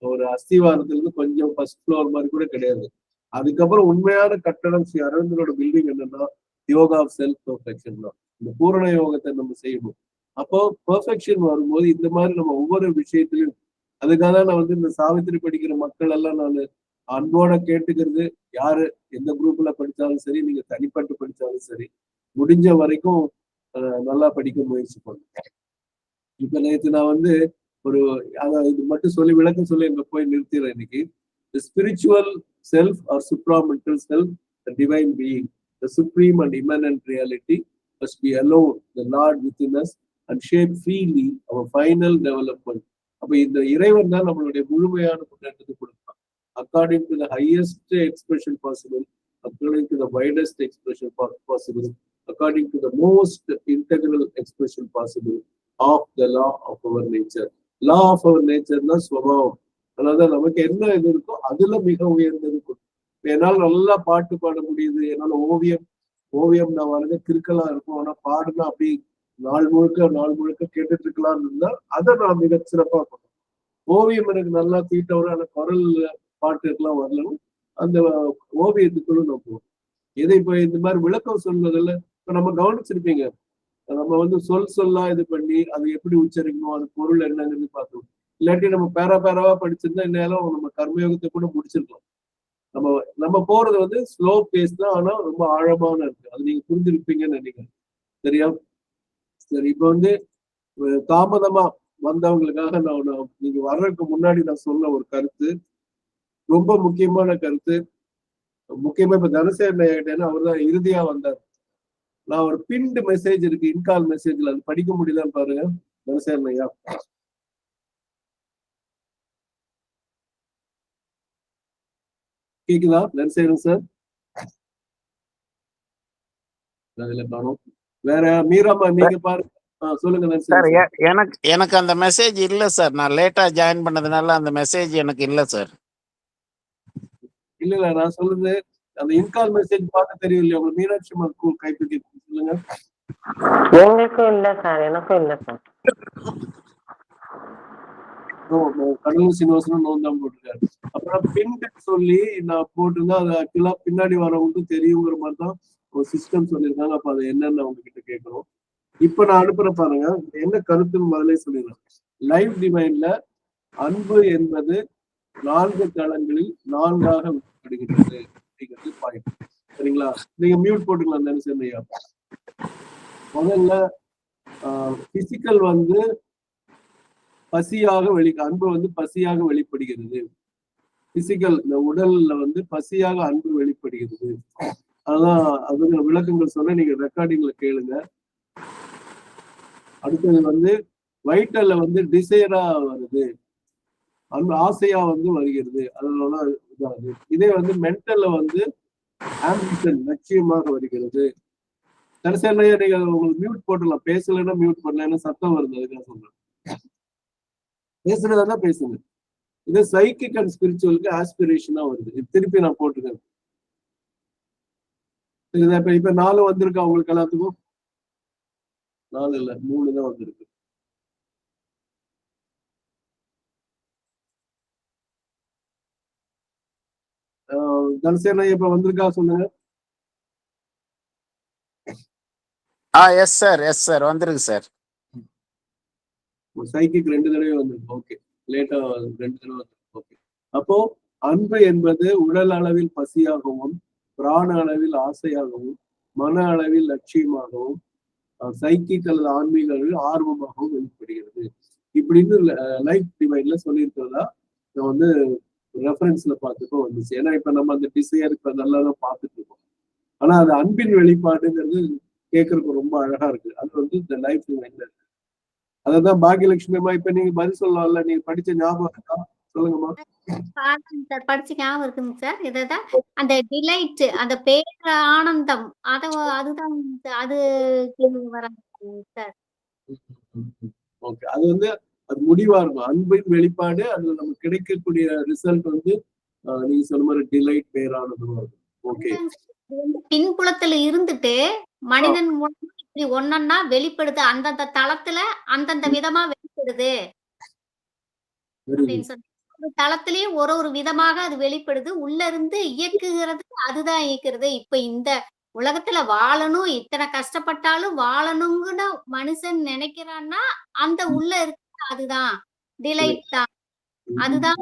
ஒரு அஸ்திவாரத்துல இருந்து கொஞ்சம் ஃபர்ஸ்ட் ஃப்ளோர் மாதிரி கூட கிடையாது. அதுக்கப்புறம் உண்மையான கட்டடம் ஸ்ரீ அரவிந்தரோட பில்டிங் என்னன்னா யோகா ஆஃப் செல்ஃப் பெர்ஃபெக்ஷன் தான். இந்த பூரண யோகத்தை நம்ம செய்யணும். அப்போ பெர்ஃபெக்ஷன் வரும்போது இந்த மாதிரி நம்ம ஒவ்வொரு விஷயத்திலையும் அதுக்காக தான் நான் இந்த சாவித்திரி படிக்கிற மக்கள் எல்லாம் நான் அன்போட கேட்டுக்கிறது, யாரு எந்த குரூப்ல படிச்சாலும் சரி, நீங்க தனிப்பட்டு படிச்சாலும் சரி, முடிஞ்ச வரைக்கும் நல்லா படிக்க முயற்சி பண்ணுங்க. இப்ப நேற்று நான் ஒரு இது மட்டும் சொல்லி விளக்கம் சொல்லி எங்க போய் நிறுத்திடுறேன் இன்னைக்கு. The spiritual self or supramental self, the divine being, the supreme and immanent reality must be alone, the Lord within us, and shape freely our final development. அப்ப இந்த இறைவன் தான் நம்மளுடைய முழுமையான முன்னேற்றத்தை கொடுப்பான். According to the highest expression possible, according to the widest expression possible, according to the most integral expression possible of the law of our nature. Law of our nature தான் ஸ்வபாவம். அதாவது நமக்கு என்ன இது இருக்கோ அதுல மிக உயர்ந்தது கொடுக்கும். என்னால் நல்லா பாட்டு பாட முடியுது, என்னால ஓவியம் நான் வரைஞ்ச கிறுக்கலா இருக்கும், ஆனா பாடுனா அப்படி நாள் முழுக்க கேட்டுட்டு இருக்கலாம்னு இருந்தா அதை நான் மிக சிறப்பா பண்ணுவேன். ஓவியம் எனக்கு நல்லா தீட்ட வரும், ஆனா குரல் பாட்டுக்கெல்லாம் வரலன்னு அந்த ஓவியத்துக்குள்ள நான் போவேன். இதை இப்ப இந்த மாதிரி விளக்கம் சொல்வதில்ல. இப்ப நம்ம கவனிச்சிருப்பீங்க, நம்ம சொல்லா இது பண்ணி அது எப்படி உச்சரிக்கணும், அது பொருள் என்னங்கிறது பார்க்கணும். இல்லாட்டி நம்ம பேராவா படிச்சிருந்தா இந்நேரம் நம்ம கர்மயோகத்தை கூட முடிச்சிருக்கோம். நம்ம போறது ஸ்லோ பேஸ் தான், ஆனா ரொம்ப ஆழமான இருக்கு. அது நீங்க புரிஞ்சிருப்பீங்கன்னு நினைக்கிறேன். சரியா? சரி, இப்ப தாமதமா வந்தவங்களுக்காக நீங்க வர்றதுக்கு முன்னாடி நான் சொன்ன ஒரு கருத்து, ரொம்ப முக்கியமான கருத்து. முக்கியமா இப்ப தனசேகரன் அவர் தான் இறுதியா வந்தார். நான் ஒரு பின்டு மெசேஜ் இருக்கு இன்கால் மெசேஜ்ல, அது படிக்க முடியலன்னு பாருங்க. தனசேகரன் ஐயா கேக்குதா? தனசேகரன் சார் அதுல காணும். வேற மீராமா நீங்க பாருங்க. சொல்லுங்க சார். எனக்கு அந்த மெசேஜ் இல்ல சார். நான் லேட்டா ஜாயின் பண்ணதுனால அந்த மெசேஜ் எனக்கு இல்ல சார். இல்ல நான் சொல்றது அந்த இன்கால் மெசேஜ் பார்க்க தெரியும் இல்லையா உங்களுக்கு? மீனாட்சி அம்மா கைப்பற்றி சொல்லுங்க. எங்களுக்கும் இல்ல சார், எனக்கும் இல்ல சார். கடலூர் சீனிவாசனும் நோந்தாம போட்டிருக்காரு. அப்புறம் பின்ட்டு சொல்லி நான் போட்டிருந்தா அது ஆக்சுவலா பின்னாடி வரவங்களுக்கும் தெரியுங்கிற மாதிரி தான் ஒரு சிஸ்டம் சொல்லியிருக்காங்க. அப்ப அது என்னன்னு அவங்க கிட்ட கேட்கணும். இப்ப நான் அனுப்புற பாருங்க, என்ன கருத்துன்னு முதலே சொல்லிடுறேன். லைஃப் டிவைன்ல அன்பு என்பது 4 தளங்களில் 4ஆக வெளிப்படுகிறது அப்படிங்கிறது பாயிண்ட். சரிங்களா? நீங்க மியூட் போட்டுக்கலாம் தானே சேர்ந்தையா? முதல்ல பிசிக்கல் பசியாக அன்பு பசியாக வெளிப்படுகிறது. பிசிக்கல் இந்த உடல்ல பசியாக அன்பு வெளிப்படுகிறது. அதான் அது விளக்கங்கள் சொன்ன, நீங்க ரெக்கார்டிங்ல கேளுங்க. அடுத்தது வைட்டல்ல டிசைரா வருது, அன்பு ஆசையா வருகிறது. அதனால இதாகுது. இதே மென்டல்ல ஆம்பிஷன் லட்சியமாக வருகிறது. தரிசனையா நீங்க உங்களுக்கு மியூட் போட்டுலாம், பேசலைன்னா மியூட் பண்ணல, ஏன்னா சத்தம் வருது. அதுக்காக சொல்றேன், பேசுறதா பேசுங்க. இது சைக்கிக் அண்ட் ஸ்பிரிச்சுவலுக்கு ஆஸ்பிரேஷனா வருது. திருப்பி நான் போட்டுக்கிறேன். இப்ப 4 வந்திருக்கா உங்களுக்கு எல்லாத்துக்கும்? 4 இல்ல 3 தான் வந்திருக்கு. தனசேனா இப்ப வந்திருக்கா சொல்லுங்க. எஸ் சார் வந்திருக்கு சார். சைக்கிக் 2 தடவை வந்திருக்கு. ஓகே, லேட்டா 2 தடவை வந்திருக்கு. ஓகே, அப்போ அன்பு என்பது உடல் அளவில் பசியாகவும், பிராண அளவில் ஆசையாகவும், மன அளவில் லட்சியமாகவும், சைக்கிக் அல்லது ஆன்மீக அளவில் ஆர்வமாகவும் வெளிப்படுகிறது. இப்படின்னு லைஃப் டிவைன்ல சொல்லியிருக்கிறதா நான் ரெஃபரன்ஸ்ல பார்த்துக்கோ வந்துச்சு. ஏன்னா இப்ப நம்ம அந்த டிசையர் இப்ப நல்லா தான் பார்த்துட்டு இருக்கோம். ஆனா அது அன்பின் வெளிப்பாடுங்கிறது கேட்கறதுக்கு ரொம்ப அழகா இருக்கு. அது இந்த லைஃப் டிவைன்ல இருக்கு. அதான் பாகியலட்சுமி அம்மா இப்ப நீங்க பதில் சொல்லலாம்ல, நீங்க படிச்ச ஞாபகம் இருக்கா? சொல்லுங்கம்மா. சார் படிச்ச ஞாபகம் இருக்குங்க சார். இதுதான் அந்த டிலைட், அந்த பேர ஆனந்தம், அதுதான் அது வராங்க சார். ஓகே, அது அது முடிவா இருக்கும். அன்பின் வெளிப்பாடு, அதுல நமக்கு கிடைக்கக்கூடிய ரிசல்ட் நீங்க சொன்ன மாதிரி டிலைட், பேரானந்தமா இருக்கும். ஓகே, பின்புலத்துல இருந்துட்டு மனிதன் மூலமா இப்படி ஒன்னொன்னா வெளிப்படுது, அந்தந்த தளத்துல அந்தந்த விதமா வெளிப்படுது. வெரி அப்படின்னு குட். சொல்லி ஒரு தளத்திலேயே ஒரு விதமாக அது வெளிப்படுது. உள்ள இருந்து இயக்குகிறது அதுதான் இயக்குறது. இப்ப இந்த உலகத்துல வாழணும், இத்தனை கஷ்டப்பட்டாலும் வாழணும்னு மனுஷன் நினைக்கிறான்னா, அந்த உள்ள இருக்கிறது அதுதான். டிலைட் தான். அதுதான்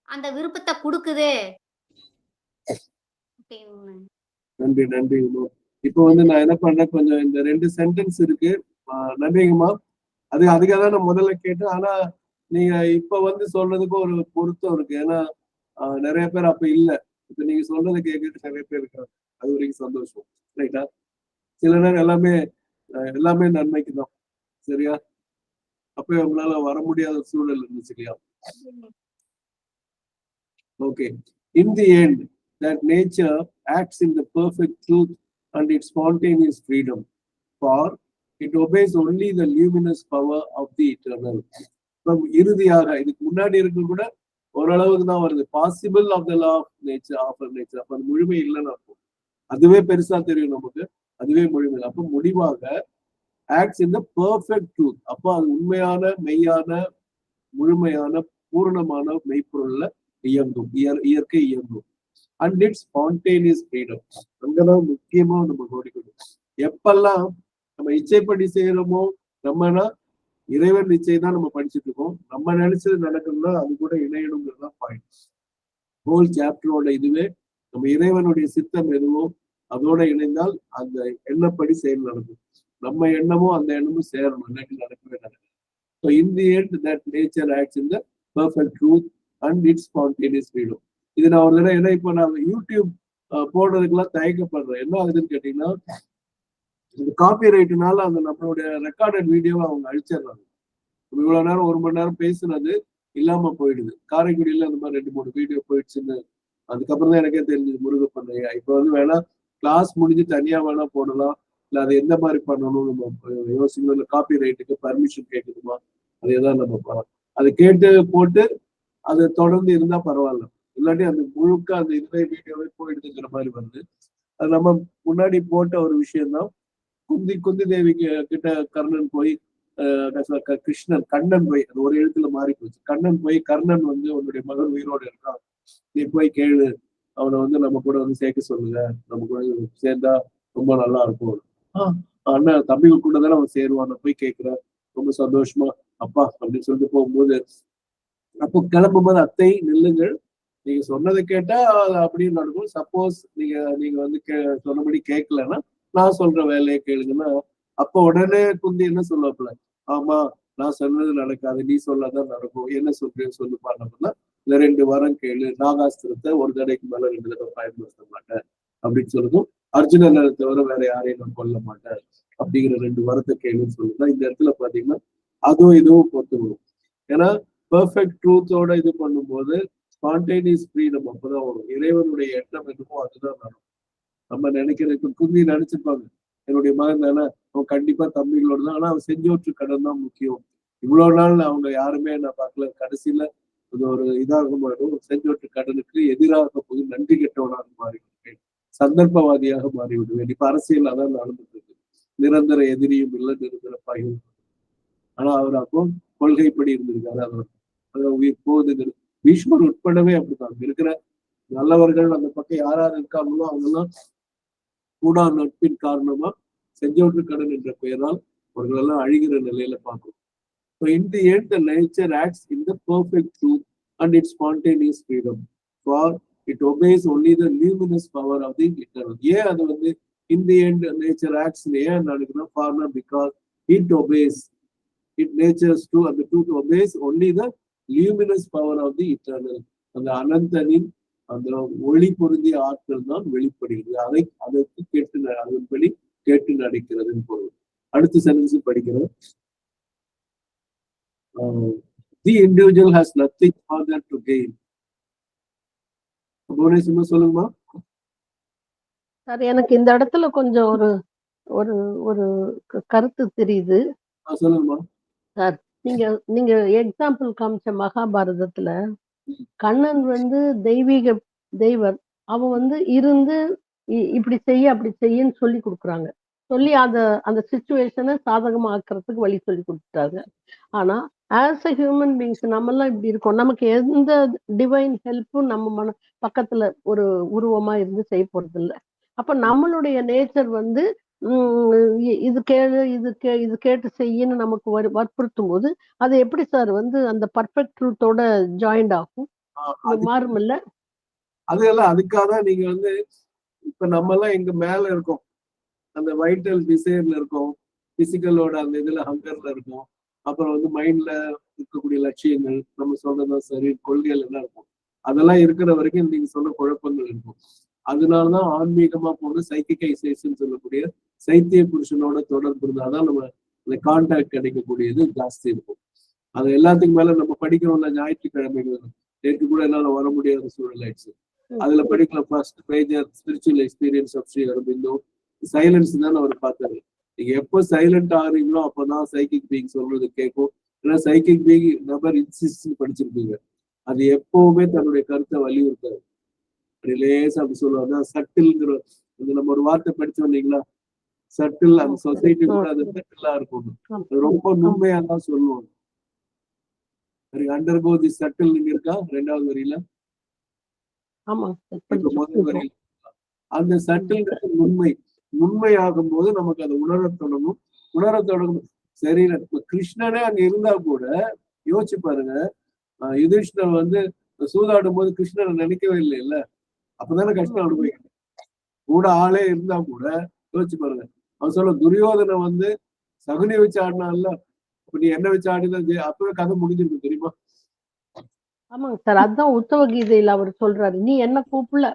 அந்த விருப்பத்த குடுக்குது. அப்படின்னு. நன்றி நன்றி வினோத். இப்போ வந்து நான் என்ன பண்றேன், கொஞ்சம் இந்த 2 சென்டென்ஸ் இருக்கு. நன்றிங்கம்மா. அதுக்காக தான் நான் முதல்ல கேட்டேன். ஆனா நீங்க இப்ப வந்து சொல்றதுக்கு ஒரு பொருத்தம் இருக்கு. ஏன்னா நிறைய பேர் அப்ப இல்ல. இப்ப நீங்க சொல்றதை கேட்கறதுக்கு நிறைய பேர் இருக்காங்க. அது வரைக்கும் சந்தோஷம். ரைட்டா? சில நேரம் எல்லாமே நன்மைக்கு தான். சரியா? அப்ப உங்களால வர முடியாத சூழல் இருந்துச்சு இல்லையா? Okay. In the end, that nature acts in the perfect truth and its spontaneous freedom, for it obeys only the luminous power of the eternal. இறுதியாக இதுக்கு முன்னாடி இருக்க கூட ஓரளவுக்கு தான் வருது. Possible of the law of nature, of nature. அப்ப அது முழுமை இல்லைன்னு அர்த்தம். அதுவே பெருசா தெரியும் நமக்கு. அதுவே முழுமை. அப்ப முடிவாக ஆக்ட்ஸ் இன் த பெர்ஃபெக்ட் ட்ரூத். அப்போ அது உண்மையான, மெய்யான, முழுமையான, பூரணமான மெய்ப்பொருள்ல இயங்கும். இயற்கை இயங்கும். And it's spontaneous freedom. அங்கதான் முக்கியமா நம்ம கவனிக்கணும். எப்பெல்லாம் நம்ம இச்சைப்படி செய்யறோமோ, நம்மனா இறைவன் நிச்சை தான் நம்ம படிச்சுட்டு இருக்கோம். நம்ம நினைச்சது நடக்கணும்னா அது கூட இணையணுங்கிறது தான் பாயிண்ட். ஹோல் சாப்டரோட இதுவே நம்ம இறைவனுடைய சித்தம் எதுவோ அதோட இணைந்தால் அந்த எண்ணப்படி செயல் நடக்கும். நம்ம எண்ணமோ அந்த எண்ணமும் சேரணும், இல்லாட்டி நடக்கவே நடக்கும். So in the end, that nature acts in the perfect truth and its spontaneous freedom. இது நான் ஒரு தடவை ஏன்னா இப்போ நான் யூடியூப் போடுறதுக்கெல்லாம் தயக்கப்படுறேன். என்ன ஆகுதுன்னு கேட்டீங்கன்னா, இந்த காப்பி ரைட்டுனால அந்த நம்மளுடைய ரெக்கார்டட் வீடியோவை அவங்க அழிச்சிடுறாங்க. இவ்வளவு நேரம் 1 மணி நேரம் பேசுனது இல்லாம போயிடுது. காரைக்குடியில அந்த மாதிரி 2-3 வீடியோ போயிடுச்சுன்னு அதுக்கப்புறம் தான் எனக்கே தெரிஞ்சது. முருகப்பன் ஐயா இப்போ வந்து வேணா கிளாஸ் முடிஞ்சு தனியா வேணா போடலாம். இல்ல அது எந்த மாதிரி பண்ணணும் நம்ம யோசிக்கணும். இல்லை காப்பி ரைட்டுக்கு பர்மிஷன் கேட்குதுமா, அது எதாவது நம்ம பண்ணலாம். அதை கேட்டு போட்டு அது தொடர்ந்து இருந்தா பரவாயில்ல. இல்லாட்டி அந்த முழுக்க அந்த இதுவே வீடியோவே போயிடுதுங்கிற மாதிரி வருது. அது நம்ம முன்னாடி போட்ட ஒரு விஷயம்தான். குந்தி தேவி கிட்ட கர்ணன் போய் கிருஷ்ணன் கண்ணன் போய் அது ஒரு எழுத்துல மாறி போச்சு. கண்ணன் போய் கர்ணன் வந்து உன்னுடைய மகன் உயிரோடு இருக்கான், நீ போய் கேளு, அவனை வந்து நம்ம கூட வந்து சேர்க்க சொல்லுங்க, நம்ம கூட சேர்ந்தா ரொம்ப நல்லா இருக்கும். அண்ணன் தம்பிகள் கூட தானே அவன் சேருவான், போய் கேட்கிறேன், ரொம்ப சந்தோஷமா அப்பா அப்படின்னு சொல்லிட்டு போகும்போது, அப்போ கிளம்பும் போது அத்தை நில்லுங்கள், நீங்க சொன்னதை கேட்டா அப்படின்னு நடக்கும். சப்போஸ் நீங்க வந்து சொன்னபடி கேட்கலன்னா நான் சொல்ற வேலையை கேளுங்கன்னா, அப்ப உடனே குந்தி என்ன சொல்லுவாப்புல, ஆமா நான் சொன்னது நடக்காது, நீ சொல்லாதான் நடக்கும், என்ன சொல்றேன்னு சொல்லி பாருன்னா, இந்த 2 வாரம் கேளு, நாகாஸ்திரத்தை ஒரு தடைக்கு மேல 2 தடவை பயன்படுத்த மாட்டேன் அப்படின்னு சொல்லுதும், அர்ஜுனனை தவிர வேற யாரையும் நான் கொல்ல மாட்டேன் அப்படிங்கிற 2 வாரத்தை கேளுன்னு சொல்லுதா. இந்த இடத்துல பாத்தீங்கன்னா அதுவும் இதுவும் பொறுத்து வரும். ஏன்னா பெர்ஃபெக்ட் ட்ரூத்தோட இது பண்ணும்போது ஸ்பான்டேனியஸ் ஃப்ரீடம் அப்பதான் வரும். இறைவனுடைய எண்ணம் என்னமோ அதுதான் நடக்கும். நம்ம நினைக்கிறதுக்கு குந்தி நினைச்சிருப்பாங்க, என்னுடைய மகன் தானே, அவன் கண்டிப்பா தம்பிகளோட தான், ஆனா அவன் செஞ்சோற்று கடன் தான் முக்கியம். இவ்வளவு நாள் அவங்க யாருமே நான் பார்க்கல, கடைசியில இது ஒரு இதாக மாறும், செஞ்சோற்று கடனுக்கு எதிராக போய் நன்றி கெட்டவனாக மாறிவிடுவேன், சந்தர்ப்பவாதியாக மாறிவிடுவேன். இப்ப அரசியல் அதான் நடந்துட்டு இருக்கு. நிரந்தர எதிரியும் இல்லை, நிரந்தர பகையும். ஆனா அவர் அப்போ கொள்கைப்படி இருந்திருக்காரு. அதான் உயிர் போகுதுங்கிறது. பீஷ்மர் உட்படவே அப்படித்தான் இருக்கிற நல்லவர்கள் அந்த பக்கம் யார் இருக்காங்களோ அவங்கெல்லாம் கூடா நட்பின் காரணமா செஞ்சோற்று கடன் என்ற பெயரால் அவர்கள் எல்லாம் அழிகிற நிலையில பார்க்கும். So in the end, the nature acts in the perfect truth and its spontaneous freedom, for it obeys only the luminous power of the eternal. ஏன் அது வந்து in the end nature acts ஏன் நடக்குதுன்னா, for because it obeys, it nature's true and the truth obeys only the luminous power of the eternal. அந்த அனந்தனின் அந்த ஒளி பொருந்திய ஆற்றல் தான் வெளிப்படுகிறது. அதற்கு அதன்படி கேட்டு நடக்கிறதுன்னு பொருள். அடுத்த சென்டென்ஸ் படிக்கிறோம். The individual has nothing further to gain. புவனேஸ்வரமா சொல்லுங்கம்மா. சார் எனக்கு இந்த இடத்துல கொஞ்சம் ஒரு ஒரு ஒரு கருத்து தெரியுது. சொல்லுங்கம்மா. சார் நீங்க எக்ஸாம்பிள் காமிச்ச மகாபாரதத்துல கண்ணன் வந்து தெய்வர், அவன் வந்து இருந்து இப்படி செய்ய அப்படி செய்யன்னு சொல்லி கொடுக்குறாங்க. சொல்லி அந்த சுச்சுவேஷனை சாதகமா ஆக்குறதுக்கு வழி சொல்லி கொடுத்துட்டாங்க. ஆனா ஆஸ் அ ஹியூமன் பீங்ஸ் நம்மெல்லாம் இப்படி இருக்கோம். நமக்கு எந்த டிவைன் ஹெல்ப்பும் நம்ம பக்கத்துல ஒரு உருவமா இருந்து செய்ய போறது இல்ல. அப்ப நம்மளுடைய நேச்சர் வந்து இது கேளு இது கேட்டு செய்யன்னு நமக்கு வற்புறுத்தும் போது அது எப்படி சார் வந்து அந்த பர்ஃபெக்ட் ட்ரூத்தோட ஜாயிண்ட் ஆகும்? மாறும் இல்ல? அதெல்லாம் அதுக்காக தான் நீங்க வந்து இப்ப நம்ம எல்லாம் எங்க மேல இருக்கோம், அந்த வைட்டல் டிசைர்ல இருக்கோம், பிசிக்கலோட அந்த இதுல ஹங்கர்ல இருக்கும், அப்புறம் வந்து மைண்ட்ல இருக்கக்கூடிய லட்சியங்கள், நம்ம சொல்றதும் சரி, கொள்கைகள் எல்லாம் இருக்கும். அதெல்லாம் இருக்கிற வரைக்கும் நீங்க சொன்ன குழப்பங்கள் இருக்கும். அதனாலதான் ஆன்மீகமா போன சைக்கிகைசேஷன் சொல்லக்கூடிய சைத்திய புருஷனோட தொடர்பு இருந்தாதான் நம்ம அந்த கான்டாக்ட் கிடைக்கக்கூடியது ஜாஸ்தி இருக்கும். அது எல்லாத்துக்கும் மேல நம்ம படிக்கிறோம்ல ஞாயிற்றுக்கிழமைகள், நேற்று கூட என்னால வர முடியாத சூழல் ஆயிடுச்சு. அதுல படிக்கல first major spiritual experience of Sri Aurobindo silence தான் அவர் பார்த்தாரு. நீங்க எப்போ சைலண்ட் ஆகுறீங்களோ அப்பதான் சைக்கிக் பீயிங் சொல்றது கேட்கும். ஏன்னா சைக்கிக் பீயிங் நபர் இன்சிஸ்ட் படிச்சிருப்பீங்க. அது எப்பவுமே தன்னுடைய கருத்தை வலியுறுத்தாரு. அப்படி லேசா அப்படி சொல்லுவாங்க. சட்டில்ங்கிற நம்ம ஒரு வார்த்தை படிச்சோம் இல்லைங்களா, சட்டில். அந்த சொசைட்டி கூட அது சட்டிலா இருக்கும். அது ரொம்ப நுண்மையா தான் சொல்லுவாங்க. அண்டர்கோ தி சட்டில் நீங்க இருக்கா ரெண்டாவது வரியில, முதல் வரியில அந்த சட்டில்ங்கிறது நுண்மையாகும் போது நமக்கு அதை உணரத் தொடங்கும். சரி, கிருஷ்ணனே அங்க இருந்தா கூட யோசிச்சு பாருங்க, யுதிஷ்டர் வந்து சூதாடும் போது கிருஷ்ணனை நினைக்கவே இல்லை இல்ல, அப்பதானே கஷ்டம் அனுபவிக்கணும். கூட ஆளே இருந்தா கூட யோசிச்சு பாருங்க. அவன் சொல்ல துரியோதனை வந்து சகுனி வச்சு ஆடினான்ல, அப்ப நீ என்ன வச்சு ஆடினா அப்பவே கதை முடிஞ்சிருக்கு தெரியுமா? ஆமாங்க சார், அதுதான் உத்தவ கீதையில அவர் சொல்றாரு, நீ என்ன கூப்பிடல,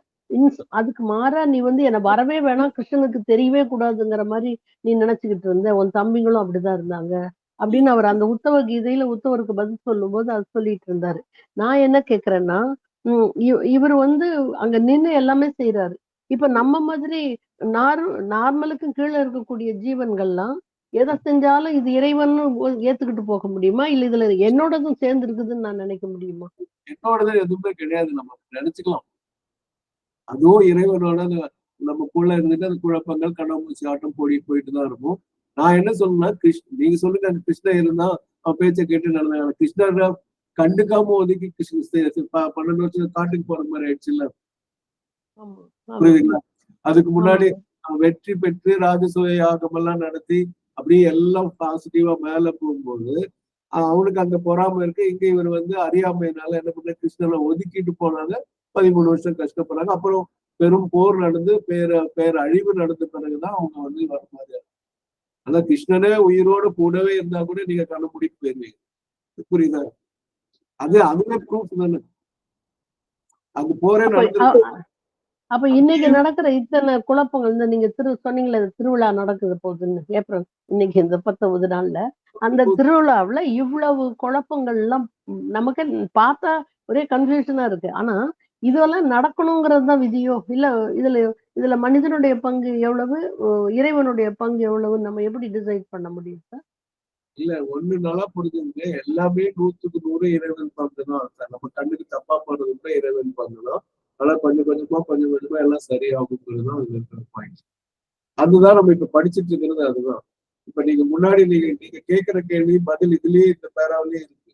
அதுக்கு மாறா நீ வந்து என்ன வரவே வேணாம், கிருஷ்ணனுக்கு தெரியவே கூடாதுங்கிற மாதிரி நீ நினைச்சுக்கிட்டு இருந்த, உன் தம்பிங்களும் அப்படிதான் இருந்தாங்க அப்படின்னு அவர் அந்த உத்தவ கீதையில உத்தவருக்கு பதில் சொல்லும் போது அது சொல்லிட்டு இருந்தாரு. நான் என்ன கேக்குறேன்னா, இவர் வந்து அங்க நின்று எல்லாமே செய்யறாரு. இப்ப நம்ம மாதிரி நார்மலுக்கும் கீழே இருக்கக்கூடிய ஜீவன்கள்லாம் எதை செஞ்சாலும் இது இறைவன் ஏத்துக்கிட்டு போக முடியுமா? இல்ல இதுல என்னோடதும் சேர்ந்து இருக்குதுன்னு நான் நினைக்க முடியுமா? என்னோடது எதுவுமே கிடையாது, நம்ம நினைச்சுக்கலாம். அதுவும் இறைவனோட நமக்குள்ள இருந்துட்டு அந்த குழப்பங்கள் கண்ணாமூச்சி ஆட்டம் போயிட்டுதான் இருக்கும். நான் என்ன சொல்லணும்னா, நீங்க சொல்லுங்க, அந்த கிருஷ்ணன் இருந்தா அவன் பேச்சை கேட்டு நடந்தாங்க. கிருஷ்ணர் கண்டுக்காம ஒதுக்கி 12 வருஷம் காட்டுக்கு போற மாதிரி ஆயிடுச்சு இல்ல, புரியுதுங்களா? அதுக்கு முன்னாடி வெற்றி பெற்று ராஜசூய யாகம் எல்லாம் நடத்தி அப்படியே எல்லாம் பாசிட்டிவா மேல போகும்போது அவனுக்கு அந்த பொறாம இருக்கு. இங்க இவர் வந்து அறியாமையினால என்ன பண்ண, கிருஷ்ணனை ஒதுக்கிட்டு போனாங்க. 13 வருஷம் கஷ்டப்படுறாங்க. அப்புறம் பெரும் போர் நடந்து பேர் அழிவு நடந்த பிறகுதான் அவங்க வந்து வர மாதிரி. அதான் கிருஷ்ணனே உயிரோட கூடவே இருந்தா கூட நீங்க கண்ண முடிக்கு போயிருவீங்க, புரியுதா? அதுவே ப்ரூஃப் தானே, அந்த போரே நடந்து. அப்ப இன்னைக்கு நடக்கிற இத்தனை குழப்பங்கள், நீங்க சொன்னீங்களே திருவிழா நடக்குது போகுதுன்னு, ஏப்ரல் இன்னைக்கு இந்த 19 நாள்ல அந்த திருவிழாவுல இவ்வளவு குழப்பங்கள் எல்லாம் நமக்கு பார்த்தா ஒரே கன்ஃபியூஷனா இருக்கு. ஆனா இதெல்லாம் நடக்கணுங்கிறது தான் விதியோ, இல்ல இதுல மனிதனுடைய பங்கு எவ்வளவு, இறைவனுடைய பங்கு எவ்வளவு, நம்ம எப்படி டிசைட் பண்ண முடியும் சார்? இல்ல, ஒண்ணு நல்லா புரிஞ்சுங்க, எல்லாமே 100க்கு 100 இறைவன் பங்கு தான். நம்ம கண்ணுக்கு தப்பா போறது கூட இறைவன் பங்கு தான். ஆனா கொஞ்சம் கொஞ்சமா எல்லாம் சரியாகுங்கிறதுதான் இதுல இருக்கிற பாயிண்ட். அதுதான் நம்ம இப்ப படிச்சுட்டு இருக்கிறது. அதுதான் இப்ப நீங்க முன்னாடி நீங்க கேட்கிற கேள்வி பதில் இதுலயே இந்த பேராவிலேயே இருக்கு.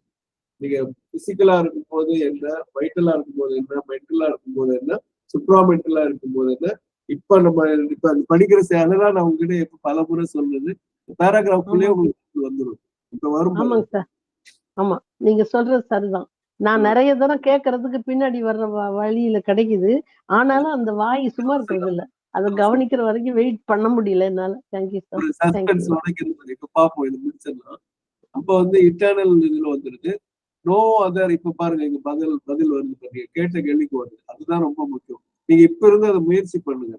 நீங்க பிசிக்கலா இருக்கும் போது என்ன, வைட்டலா இருக்கும் போது என்ன, மென்டலா இருக்கும் போது என்ன, சுப்ராமென்டலா இருக்கும் போது என்ன, இப்ப படிக்கிற அதெல்லாம் நான் உங்ககிட்ட இப்ப பல முறை சொல்றது பேராகிராஃப்லயே உங்களுக்கு வந்துடும். இப்ப வரும். ஆமாங்க சார், ஆமா நீங்க சொல்றது சரிதான். நான் நிறைய தரம் கேட்கறதுக்கு பின்னாடி வர்ற வழியில கிடைக்குது. ஆனாலும் அந்த வாய் சும்மா இருக்கிறது இல்ல, அதை கவனிக்கிற வரைக்கும் வெயிட் பண்ண முடியல என்னால. Thank you sir. இப்ப பாப்போம், இது முடிச்சிடலாம். அப்ப வந்து இன்டர்னல் இதுல வந்துருக்கு நோ அதர். இப்ப பாருங்க, இங்க பதில் வருது பாருங்க, கேட்ட கேள்விக்கு வருது. அதுதான் ரொம்ப முக்கியம். நீங்க இப்ப இருந்து அதை முயற்சி பண்ணுங்க,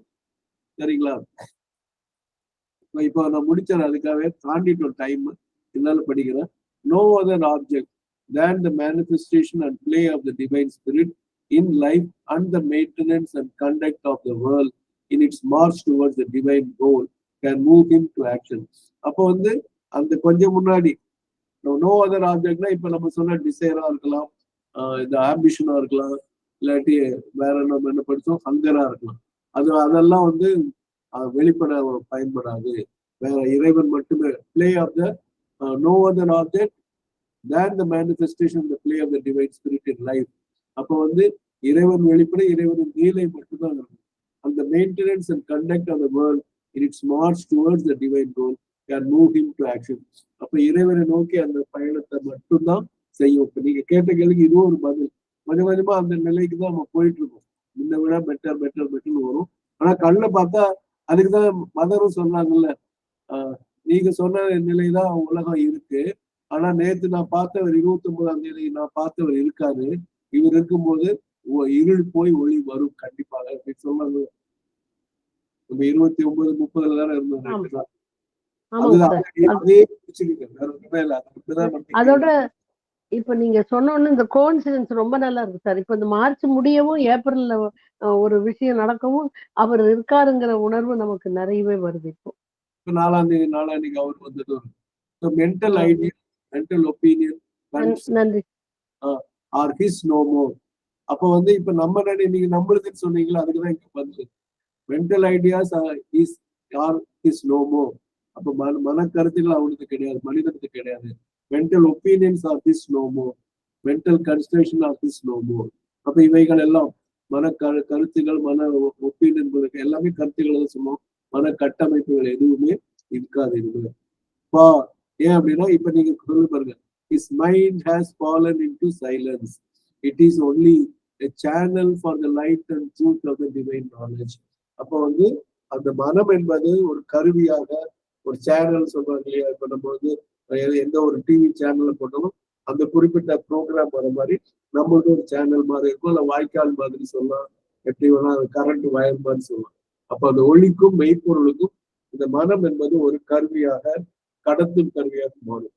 சரிங்களா? இப்ப நான் முடிச்சேன், அதுக்காகவே தாண்டிட்டோம் டைம், என்னால படிக்கிறேன். No other object than the manifestation and play of the divine spirit in life and the maintenance and conduct of the world in its march towards the divine goal can move him to action. அப்போ வந்து அந்த கொஞ்சம் முன்னாடி நோ அதர் ஆப்ஜெக்ட்னா இப்ப நம்ம சொன்ன டிசைரா இருக்கலாம், இந்த ஆம்பிஷனா இருக்கலாம், இல்லாட்டி வேற நம்ம என்ன படிச்சோம் ஹங்கரா இருக்கலாம். அதெல்லாம் வந்து வெளிப்பட பயன்படாது. இறைவன் மட்டுமே play of the no other object than the manifestation the play of the divine spirit in life. அப்போ வந்து இறைவன் வெளிப்பட இறைவனின் லீலை மட்டும்தான் இருக்கும். அந்த maintenance and conduct of the world in its march towards the divine goal can move him to action. அப்ப இறைவனை நோக்கி அந்த பயணத்தை மட்டும்தான் செய்யும். இப்ப நீங்க கேட்ட கேள்விக்கு இதுவும் ஒரு பதில். கொஞ்சம் கொஞ்சமா அந்த நிலைக்கு தான் நம்ம போயிட்டு இருக்கோம். முன்ன விட பெட்டர்னு வரும். ஆனா கண்ணை பார்த்தா அதுக்குதான் மதரும் சொன்னாங்கல்ல, நீங்க சொன்ன நிலைதான் உலகம் இருக்கு. ஆனா நேத்து நான் பார்த்தவர் 29ஆம் தேதி நான் பார்த்தவர் இருக்காரு. இவர் இருக்கும்போது இருள் போய் ஒளி வரும் கண்டிப்பாக அப்படின்னு சொன்னாங்க. நம்ம 29, 30 தானே இருந்தோம். அதோட இப்ப நீங்க சொன்ன இந்த கோஇன்சிடென்ஸ் ரொம்ப நல்லா இருக்கு சார். இப்ப இந்த மார்ச் முடியவும் ஏப்ரல்ல ஒரு விஷயம் நடக்கவும் அவர் இருக்காருங்கிற உணர்வு நமக்கு நிறையவே வருது. இப்போ 4ஆம் தேதி அவர் வந்துட்டு மென்டல் ஐடியா, மென்டல் ஒப்பீனியன் நன்றி ஆர் ஹிஸ் நோ மோர். அப்ப வந்து இப்ப நம்ம நீங்க நம்மளுதுன்னு சொன்னீங்களா, அதுக்குதான் இங்க பதில். Mental ideas is are his no more. அப்ப மன கருத்துக்கள் அவனுக்கு கிடையாது, மனிதனுக்கு கிடையாது. Mental opinions are his no more, mental construction are his no more. அப்ப இவைகள் எல்லாம் மன கருத்துகள், மன ஒப்பீனியன்களுக்கு எல்லாமே கருத்துக்களை தான் சொல்லுவோம். மன கட்டமைப்புகள் எதுவுமே இருக்காது. ஏன் அப்படின்னா இப்ப நீங்க சொல்லு பாருங்க, his mind has fallen into silence. It is only a channel for the light and truth of the divine knowledge. அப்ப வந்து அந்த மனம் என்பது ஒரு கருவியாக, ஒரு சேனல் சொல்றாங்க இல்லையா. இப்ப நம்ம வந்து எந்த ஒரு டிவி சேனல்ல போட்டாலும் அந்த குறிப்பிட்ட ப்ரோக்ராம் வர மாதிரி நம்மளுக்கு ஒரு சேனல் மாதிரி இருக்கும், இல்ல வாய்க்கால் மாதிரி சொல்லலாம், எப்படி வேணா கரண்ட் வயர் மாதிரி சொல்லலாம். அப்ப அந்த ஒளிக்கும் மெய்ப்பொருளுக்கும் இந்த மனம் என்பது ஒரு கருவியாக, கடத்தும் கருவியாக மாறும்.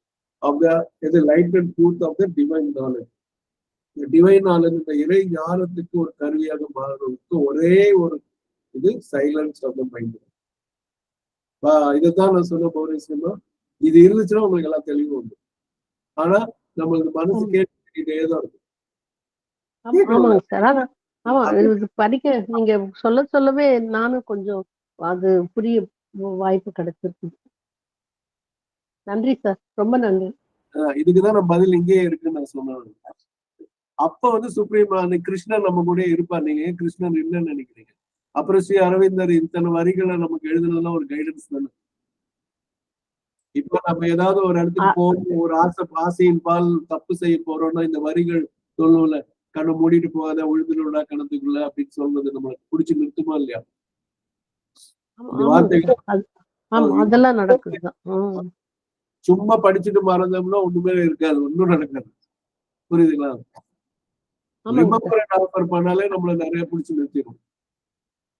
இது light and truth of the divine knowledge. Divine knowledge இந்த இறை ஞானத்துக்கு ஒரு கருவியாக மாறுவதற்கு ஒரே ஒரு இது சைலன்ஸ் ஆஃப் த மைண்ட். இதைத்தான் நான் சொன்ன பௌரேஸ்வரமா, இது இருந்துச்சுன்னா உங்களுக்கு எல்லாம் தெளிவு உண்டு. ஆனா நம்மளுக்கு மனசு கேட்டுக்கிட்டே தான் இருக்கும். ஆமாங்க சார். ஆமா, படிக்க நீங்க சொல்லவே நானும் கொஞ்சம் அது புரிய வாய்ப்பு கிடைச்சிருக்கு. நன்றி சார், ரொம்ப நன்றி. இதுக்குதான் நம்ம பதில் இங்கே இருக்குன்னு நான் சொன்னேன். அப்ப வந்து சுப்ரீம் கிருஷ்ணன் நம்ம கூட இருப்பார். நீங்க ஏன் கிருஷ்ணன் இல்லைன்னு நினைக்கிறீங்க? அப்புறம் ஸ்ரீ அரவிந்தர் இத்தனை வரிகளை நமக்கு எழுதுனதுலாம் ஒரு கைடன்ஸ் தானே. இப்ப நம்ம ஏதாவது ஒரு இடத்துக்கு போகணும், ஒரு ஆசையின் பால் தப்பு செய்ய போறோம்னா இந்த வரிகள் சொல்லுவோம்ல, கண்ணை மூடிட்டு போகாத உழுதுடா கணத்துக்குள்ள அப்படின்னு சொல்றது நம்மளுக்கு பிடிச்சி நிறுத்துமா இல்லையா? அதெல்லாம் நடக்குது. சும்மா படிச்சுட்டு மறந்தோம்னா ஒண்ணுமே இருக்காது, ஒன்னும் நடக்காது. புரியுதுங்களா? ஆஃபர் பண்ணாலே நம்மள நிறைய பிடிச்சு நிறுத்திடும்.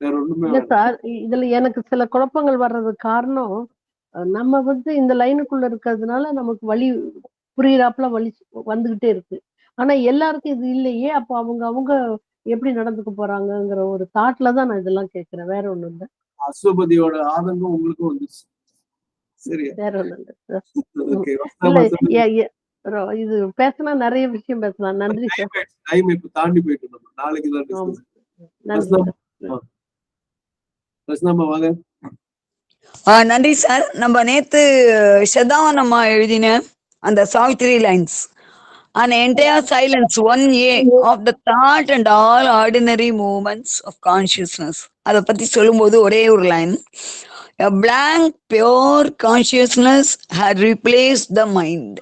வேற ஒண்ணுமே இல்ல சார், இதுல எனக்கு சில குழப்பங்கள் வர்றதுக்கு காரணம், நம்ம வந்து இந்த லைனுக்குள்ள இருக்கிறதுனால நமக்கு வழி புரியுறாப்புல வழி வந்துகிட்டே இருக்கு. ஆனா எல்லாருக்கும் இது இல்லையே. அப்போ அவங்க எப்படி நடந்துக்க போறாங்கிற ஒரு தாட்ல தான் நான் இதெல்லாம் கேட்கிறேன். வேற ஒண்ணும் இல்லை. அசுபதியோட ஆதங்கம் உங்களுக்கும் வந்துச்சு. சரியா? வேற ஒண்ணும் இல்லை. இது பேசினா நிறைய விஷயம் பேசலாம். நன்றி சார். டைம் இப்ப தாண்டி போயிட்டு நம்ம நாளைக்கு தான் டிஸ்கஸ். நன்றி சார். நம்ம நேத்து ஷதாவனம்மா எழுதின அந்த Savitri lines, an entire silence 1A of the thought and all ordinary movements of consciousness. அதை பத்தி சொல்லும்போது ஒரே ஒரு line, a blank pure consciousness had replaced the mind.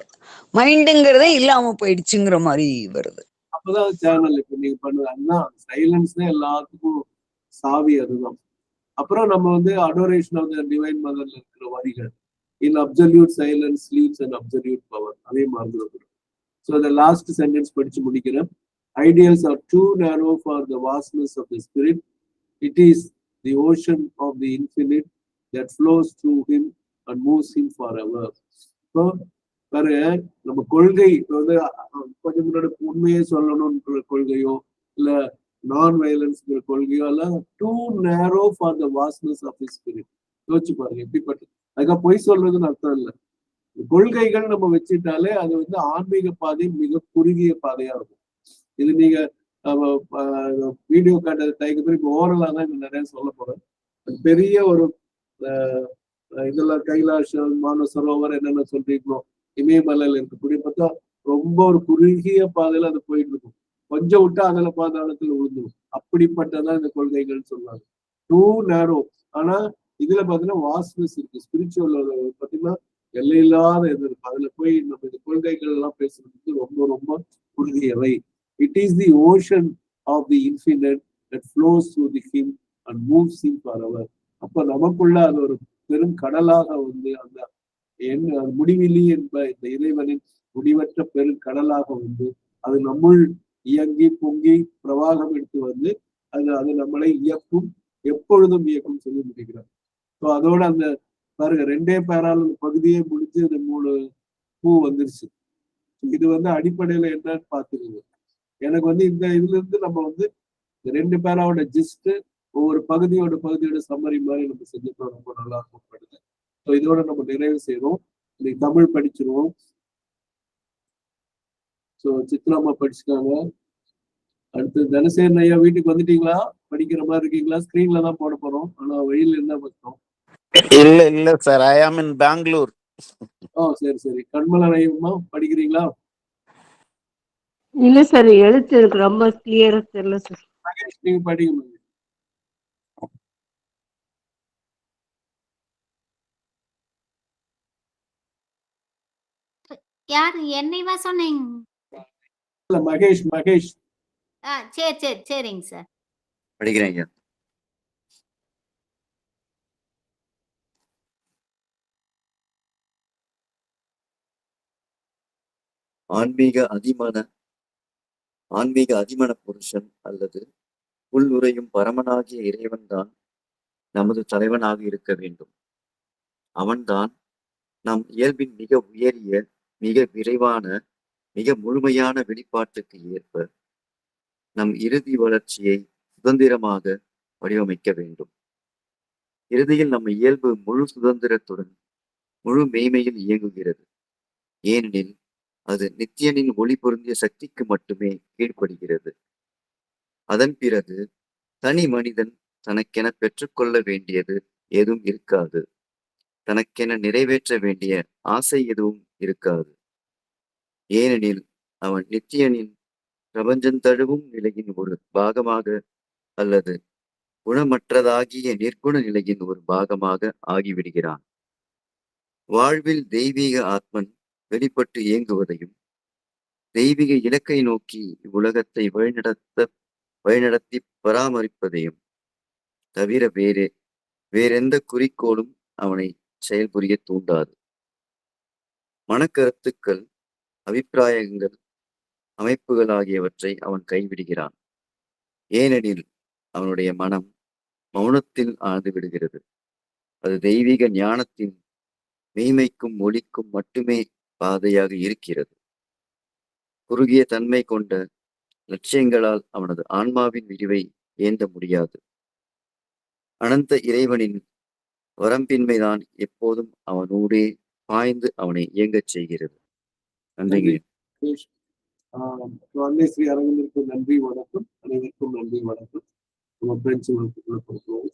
மைண்டுங்கிறதே இல்லாம போயிடுச்சுங்கிற மாதிரி வருது. அப்பதான் சேனல் இப்ப நீங்க பண்ணுவாங்கன்னா சைலன்ஸ் தான் எல்லாத்துக்கும் சாவி, அதுதான். அப்புறம் நம்ம வந்து அடோரேஷன் ஆஃப் தி டிவைன் மதர்ல இருக்கிற வரிகள், in absolute silence sleeps and absolute power, அதே மாதிரி. ஸோ the லாஸ்ட் சென்டென்ஸ் படிச்சு முடிக்கிறேன். Ideals are too narrow for the vastness of the spirit. It is the ocean of the infinite that flows through him and moves him forever. So பாருங்க, நம்ம கொள்கை வந்து கொஞ்சம் முன்னாடி உண்மையை சொல்லணும்ன்ற கொள்கையோ இல்ல நான் வயலன்ஸ்ங்கிற கொள்கையோ எல்லாம் too narrow for the vastness of the spirit. யோசிச்சு பாருங்க எப்படிப்பட்டது. அதுக்காக பொய் சொல்றதுன்னு அர்த்தம் இல்லை. கொள்கைகள் நம்ம வச்சுட்டாலே அது வந்து ஆன்மீக பாதை மிக குறுகிய பாதையா இருக்கும். இது நீங்க வீடியோ காட்டுறது டைக்கு இப்போ ஓரலா தான் நிறைய சொல்ல போறேன். பெரிய ஒரு இதெல்லாம் கைலாஷம், மானசரோவர் என்னென்ன சொல்றீங்களோ இமயமலையில இருக்கக்கூடிய பார்த்தா ரொம்ப ஒரு குறுகிய பாதையில அது போயிட்டு இருக்கும். கொஞ்சம் விட்டா அதுல பாதாளத்துல விழுந்துடும். அப்படிப்பட்டதான் இந்த கொள்கைகள் சொல்றாங்க. டூ நேரோ. ஆனா இதுல பாத்தீங்கன்னா வாஸ்ட்னஸ் இருக்கு. ஸ்பிரிச்சுவல் பாத்தீங்கன்னா எல்லையில்லாத இது இருக்கு. அதுல போய் நம்ம இந்த கொள்கைகள் எல்லாம் பேசுறதுக்கு ரொம்ப ரொம்ப குறுகியவை. It is the ocean of the infinite that flows through the him and moves him forever. அப்ப நமக்குள்ள அது ஒரு பெரும் கடலாக வந்து அந்த முடிவிலி என்ப இந்த இறைவனின் முடிவற்ற பெருங்கடலாக வந்து அது நம்முள் இயங்கி பொங்கி பிரவாகம் எடுத்து வந்து அது நம்மளை இயக்கும், எப்பொழுதும் இயக்கும் சொல்லி முடிக்கிறார். ஸோ அதோட அந்த பாருங்க 2 பேரால் பகுதியே முடிஞ்சு அந்த 3 பூ வந்துருச்சு. இது வந்து அடிப்படையில என்னன்னு பாத்துக்கோங்க. எனக்கு வந்து இந்த இதுல இருந்து நம்ம வந்து 2 பேராவோட ஜிஸ்ட் ஒவ்வொரு பகுதியோட சம்மரி மாதிரி நம்ம செஞ்சுட்டோம். ரொம்ப நல்லா இருக்கும். ஸோ இதோட நம்ம நிறைவு செய்யறோம். இன்னைக்கு தமிழ் படிச்சிருவோம். ஸோ சித்ராமா படிச்சுக்காங்க. அடுத்து தனசேகரன் ஐயா வீட்டுக்கு வந்துட்டீங்களா? படிக்கிற மாதிரி இருக்கீங்களா? ஸ்கிரீன்ல தான் போட போறோம். ஆனா வெயில் என்ன பண்றோம்? இல்ல சார், ஐ ஆம் இன் பெங்களூர். சரி. கண்மலன் ஐயம்மா படிக்கிறீங்களா? இல்ல சார், எழுத்து எனக்கு ரொம்ப கிளியரா தெரியல சார். நீங்க படிங்க. யாரு என்னைவா சொன்னீங்க? மகேஷ். சரிங்க சார். படிக்கிறேன் ஐயா. ஆன்மீக அதிமன புருஷன் அல்லது உள்ளுரையும் பரமனாகிய இறைவன்தான் நமது தலைவனாக இருக்க வேண்டும். அவன்தான் நம் இயல்பின் மிக உயரிய, மிக விரைவான, மிக முழுமையான வெளிப்பாட்டுக்கு ஏற்ப நம் இறுதி வளர்ச்சியை சுதந்திரமாக வடிவமைக்க வேண்டும். இறுதியில் நம் இயல்பு முழு சுதந்திரத்துடன் முழு மெய்மையில் இயங்குகிறது. ஏனெனில் அது நித்தியனின் ஒளி பொருந்திய சக்திக்கு மட்டுமே கீழ்ப்படுகிறது. அதன் பிறகு தனி மனிதன் தனக்கென பெற்றுக்கொள்ள வேண்டியது எதுவும் இருக்காது. தனக்கென நிறைவேற்ற வேண்டிய ஆசை எதுவும் இருக்காது. ஏனெனில் அவன் நித்தியனின் பிரபஞ்சந்தழுவும் நிலையின் ஒரு பாகமாக அல்லது குணமற்றதாகிய நிர்குண நிலையின் ஒரு பாகமாக ஆகிவிடுகிறான். வாழ்வில் தெய்வீக ஆத்மன் வெளிப்பட்டு இயங்குவதையும் தெய்வீக இலக்கை நோக்கி இவ்வுலகத்தை வழிநடத்தி பராமரிப்பதையும் தவிர வேறெந்த குறிக்கோளும் அவனை செயல்புரிய தூண்டாது. மனக்கருத்துக்கள், அபிப்பிராயங்கள், அமைப்புகள் ஆகியவற்றை அவன் கைவிடுகிறான். ஏனெனில் அவனுடைய மனம் மௌனத்தில் ஆழ்ந்து விடுகிறது. அது தெய்வீக ஞானத்தின் மெய்மைக்கும் ஒளிக்கும் மட்டுமே பாதையாக இருக்கிறது. குறுகிய தன்மை கொண்ட லட்சியங்களால் அவனது ஆன்மாவின் விரிவை ஏந்த முடியாது. அனந்த இறைவனின் வரம்பின்மைதான் எப்போதும் அவனூடே பாய்ந்து அவனை இயங்கச் செய்கிறது. நன்றி. ஸ்ரீ அரங்கத்திற்கு நன்றி, வணக்கம். அனைவருக்கும் நன்றி, வணக்கம். நம்ம பிரெஞ்சு வகுப்புக்குள்ள கொடுக்கிறோம்.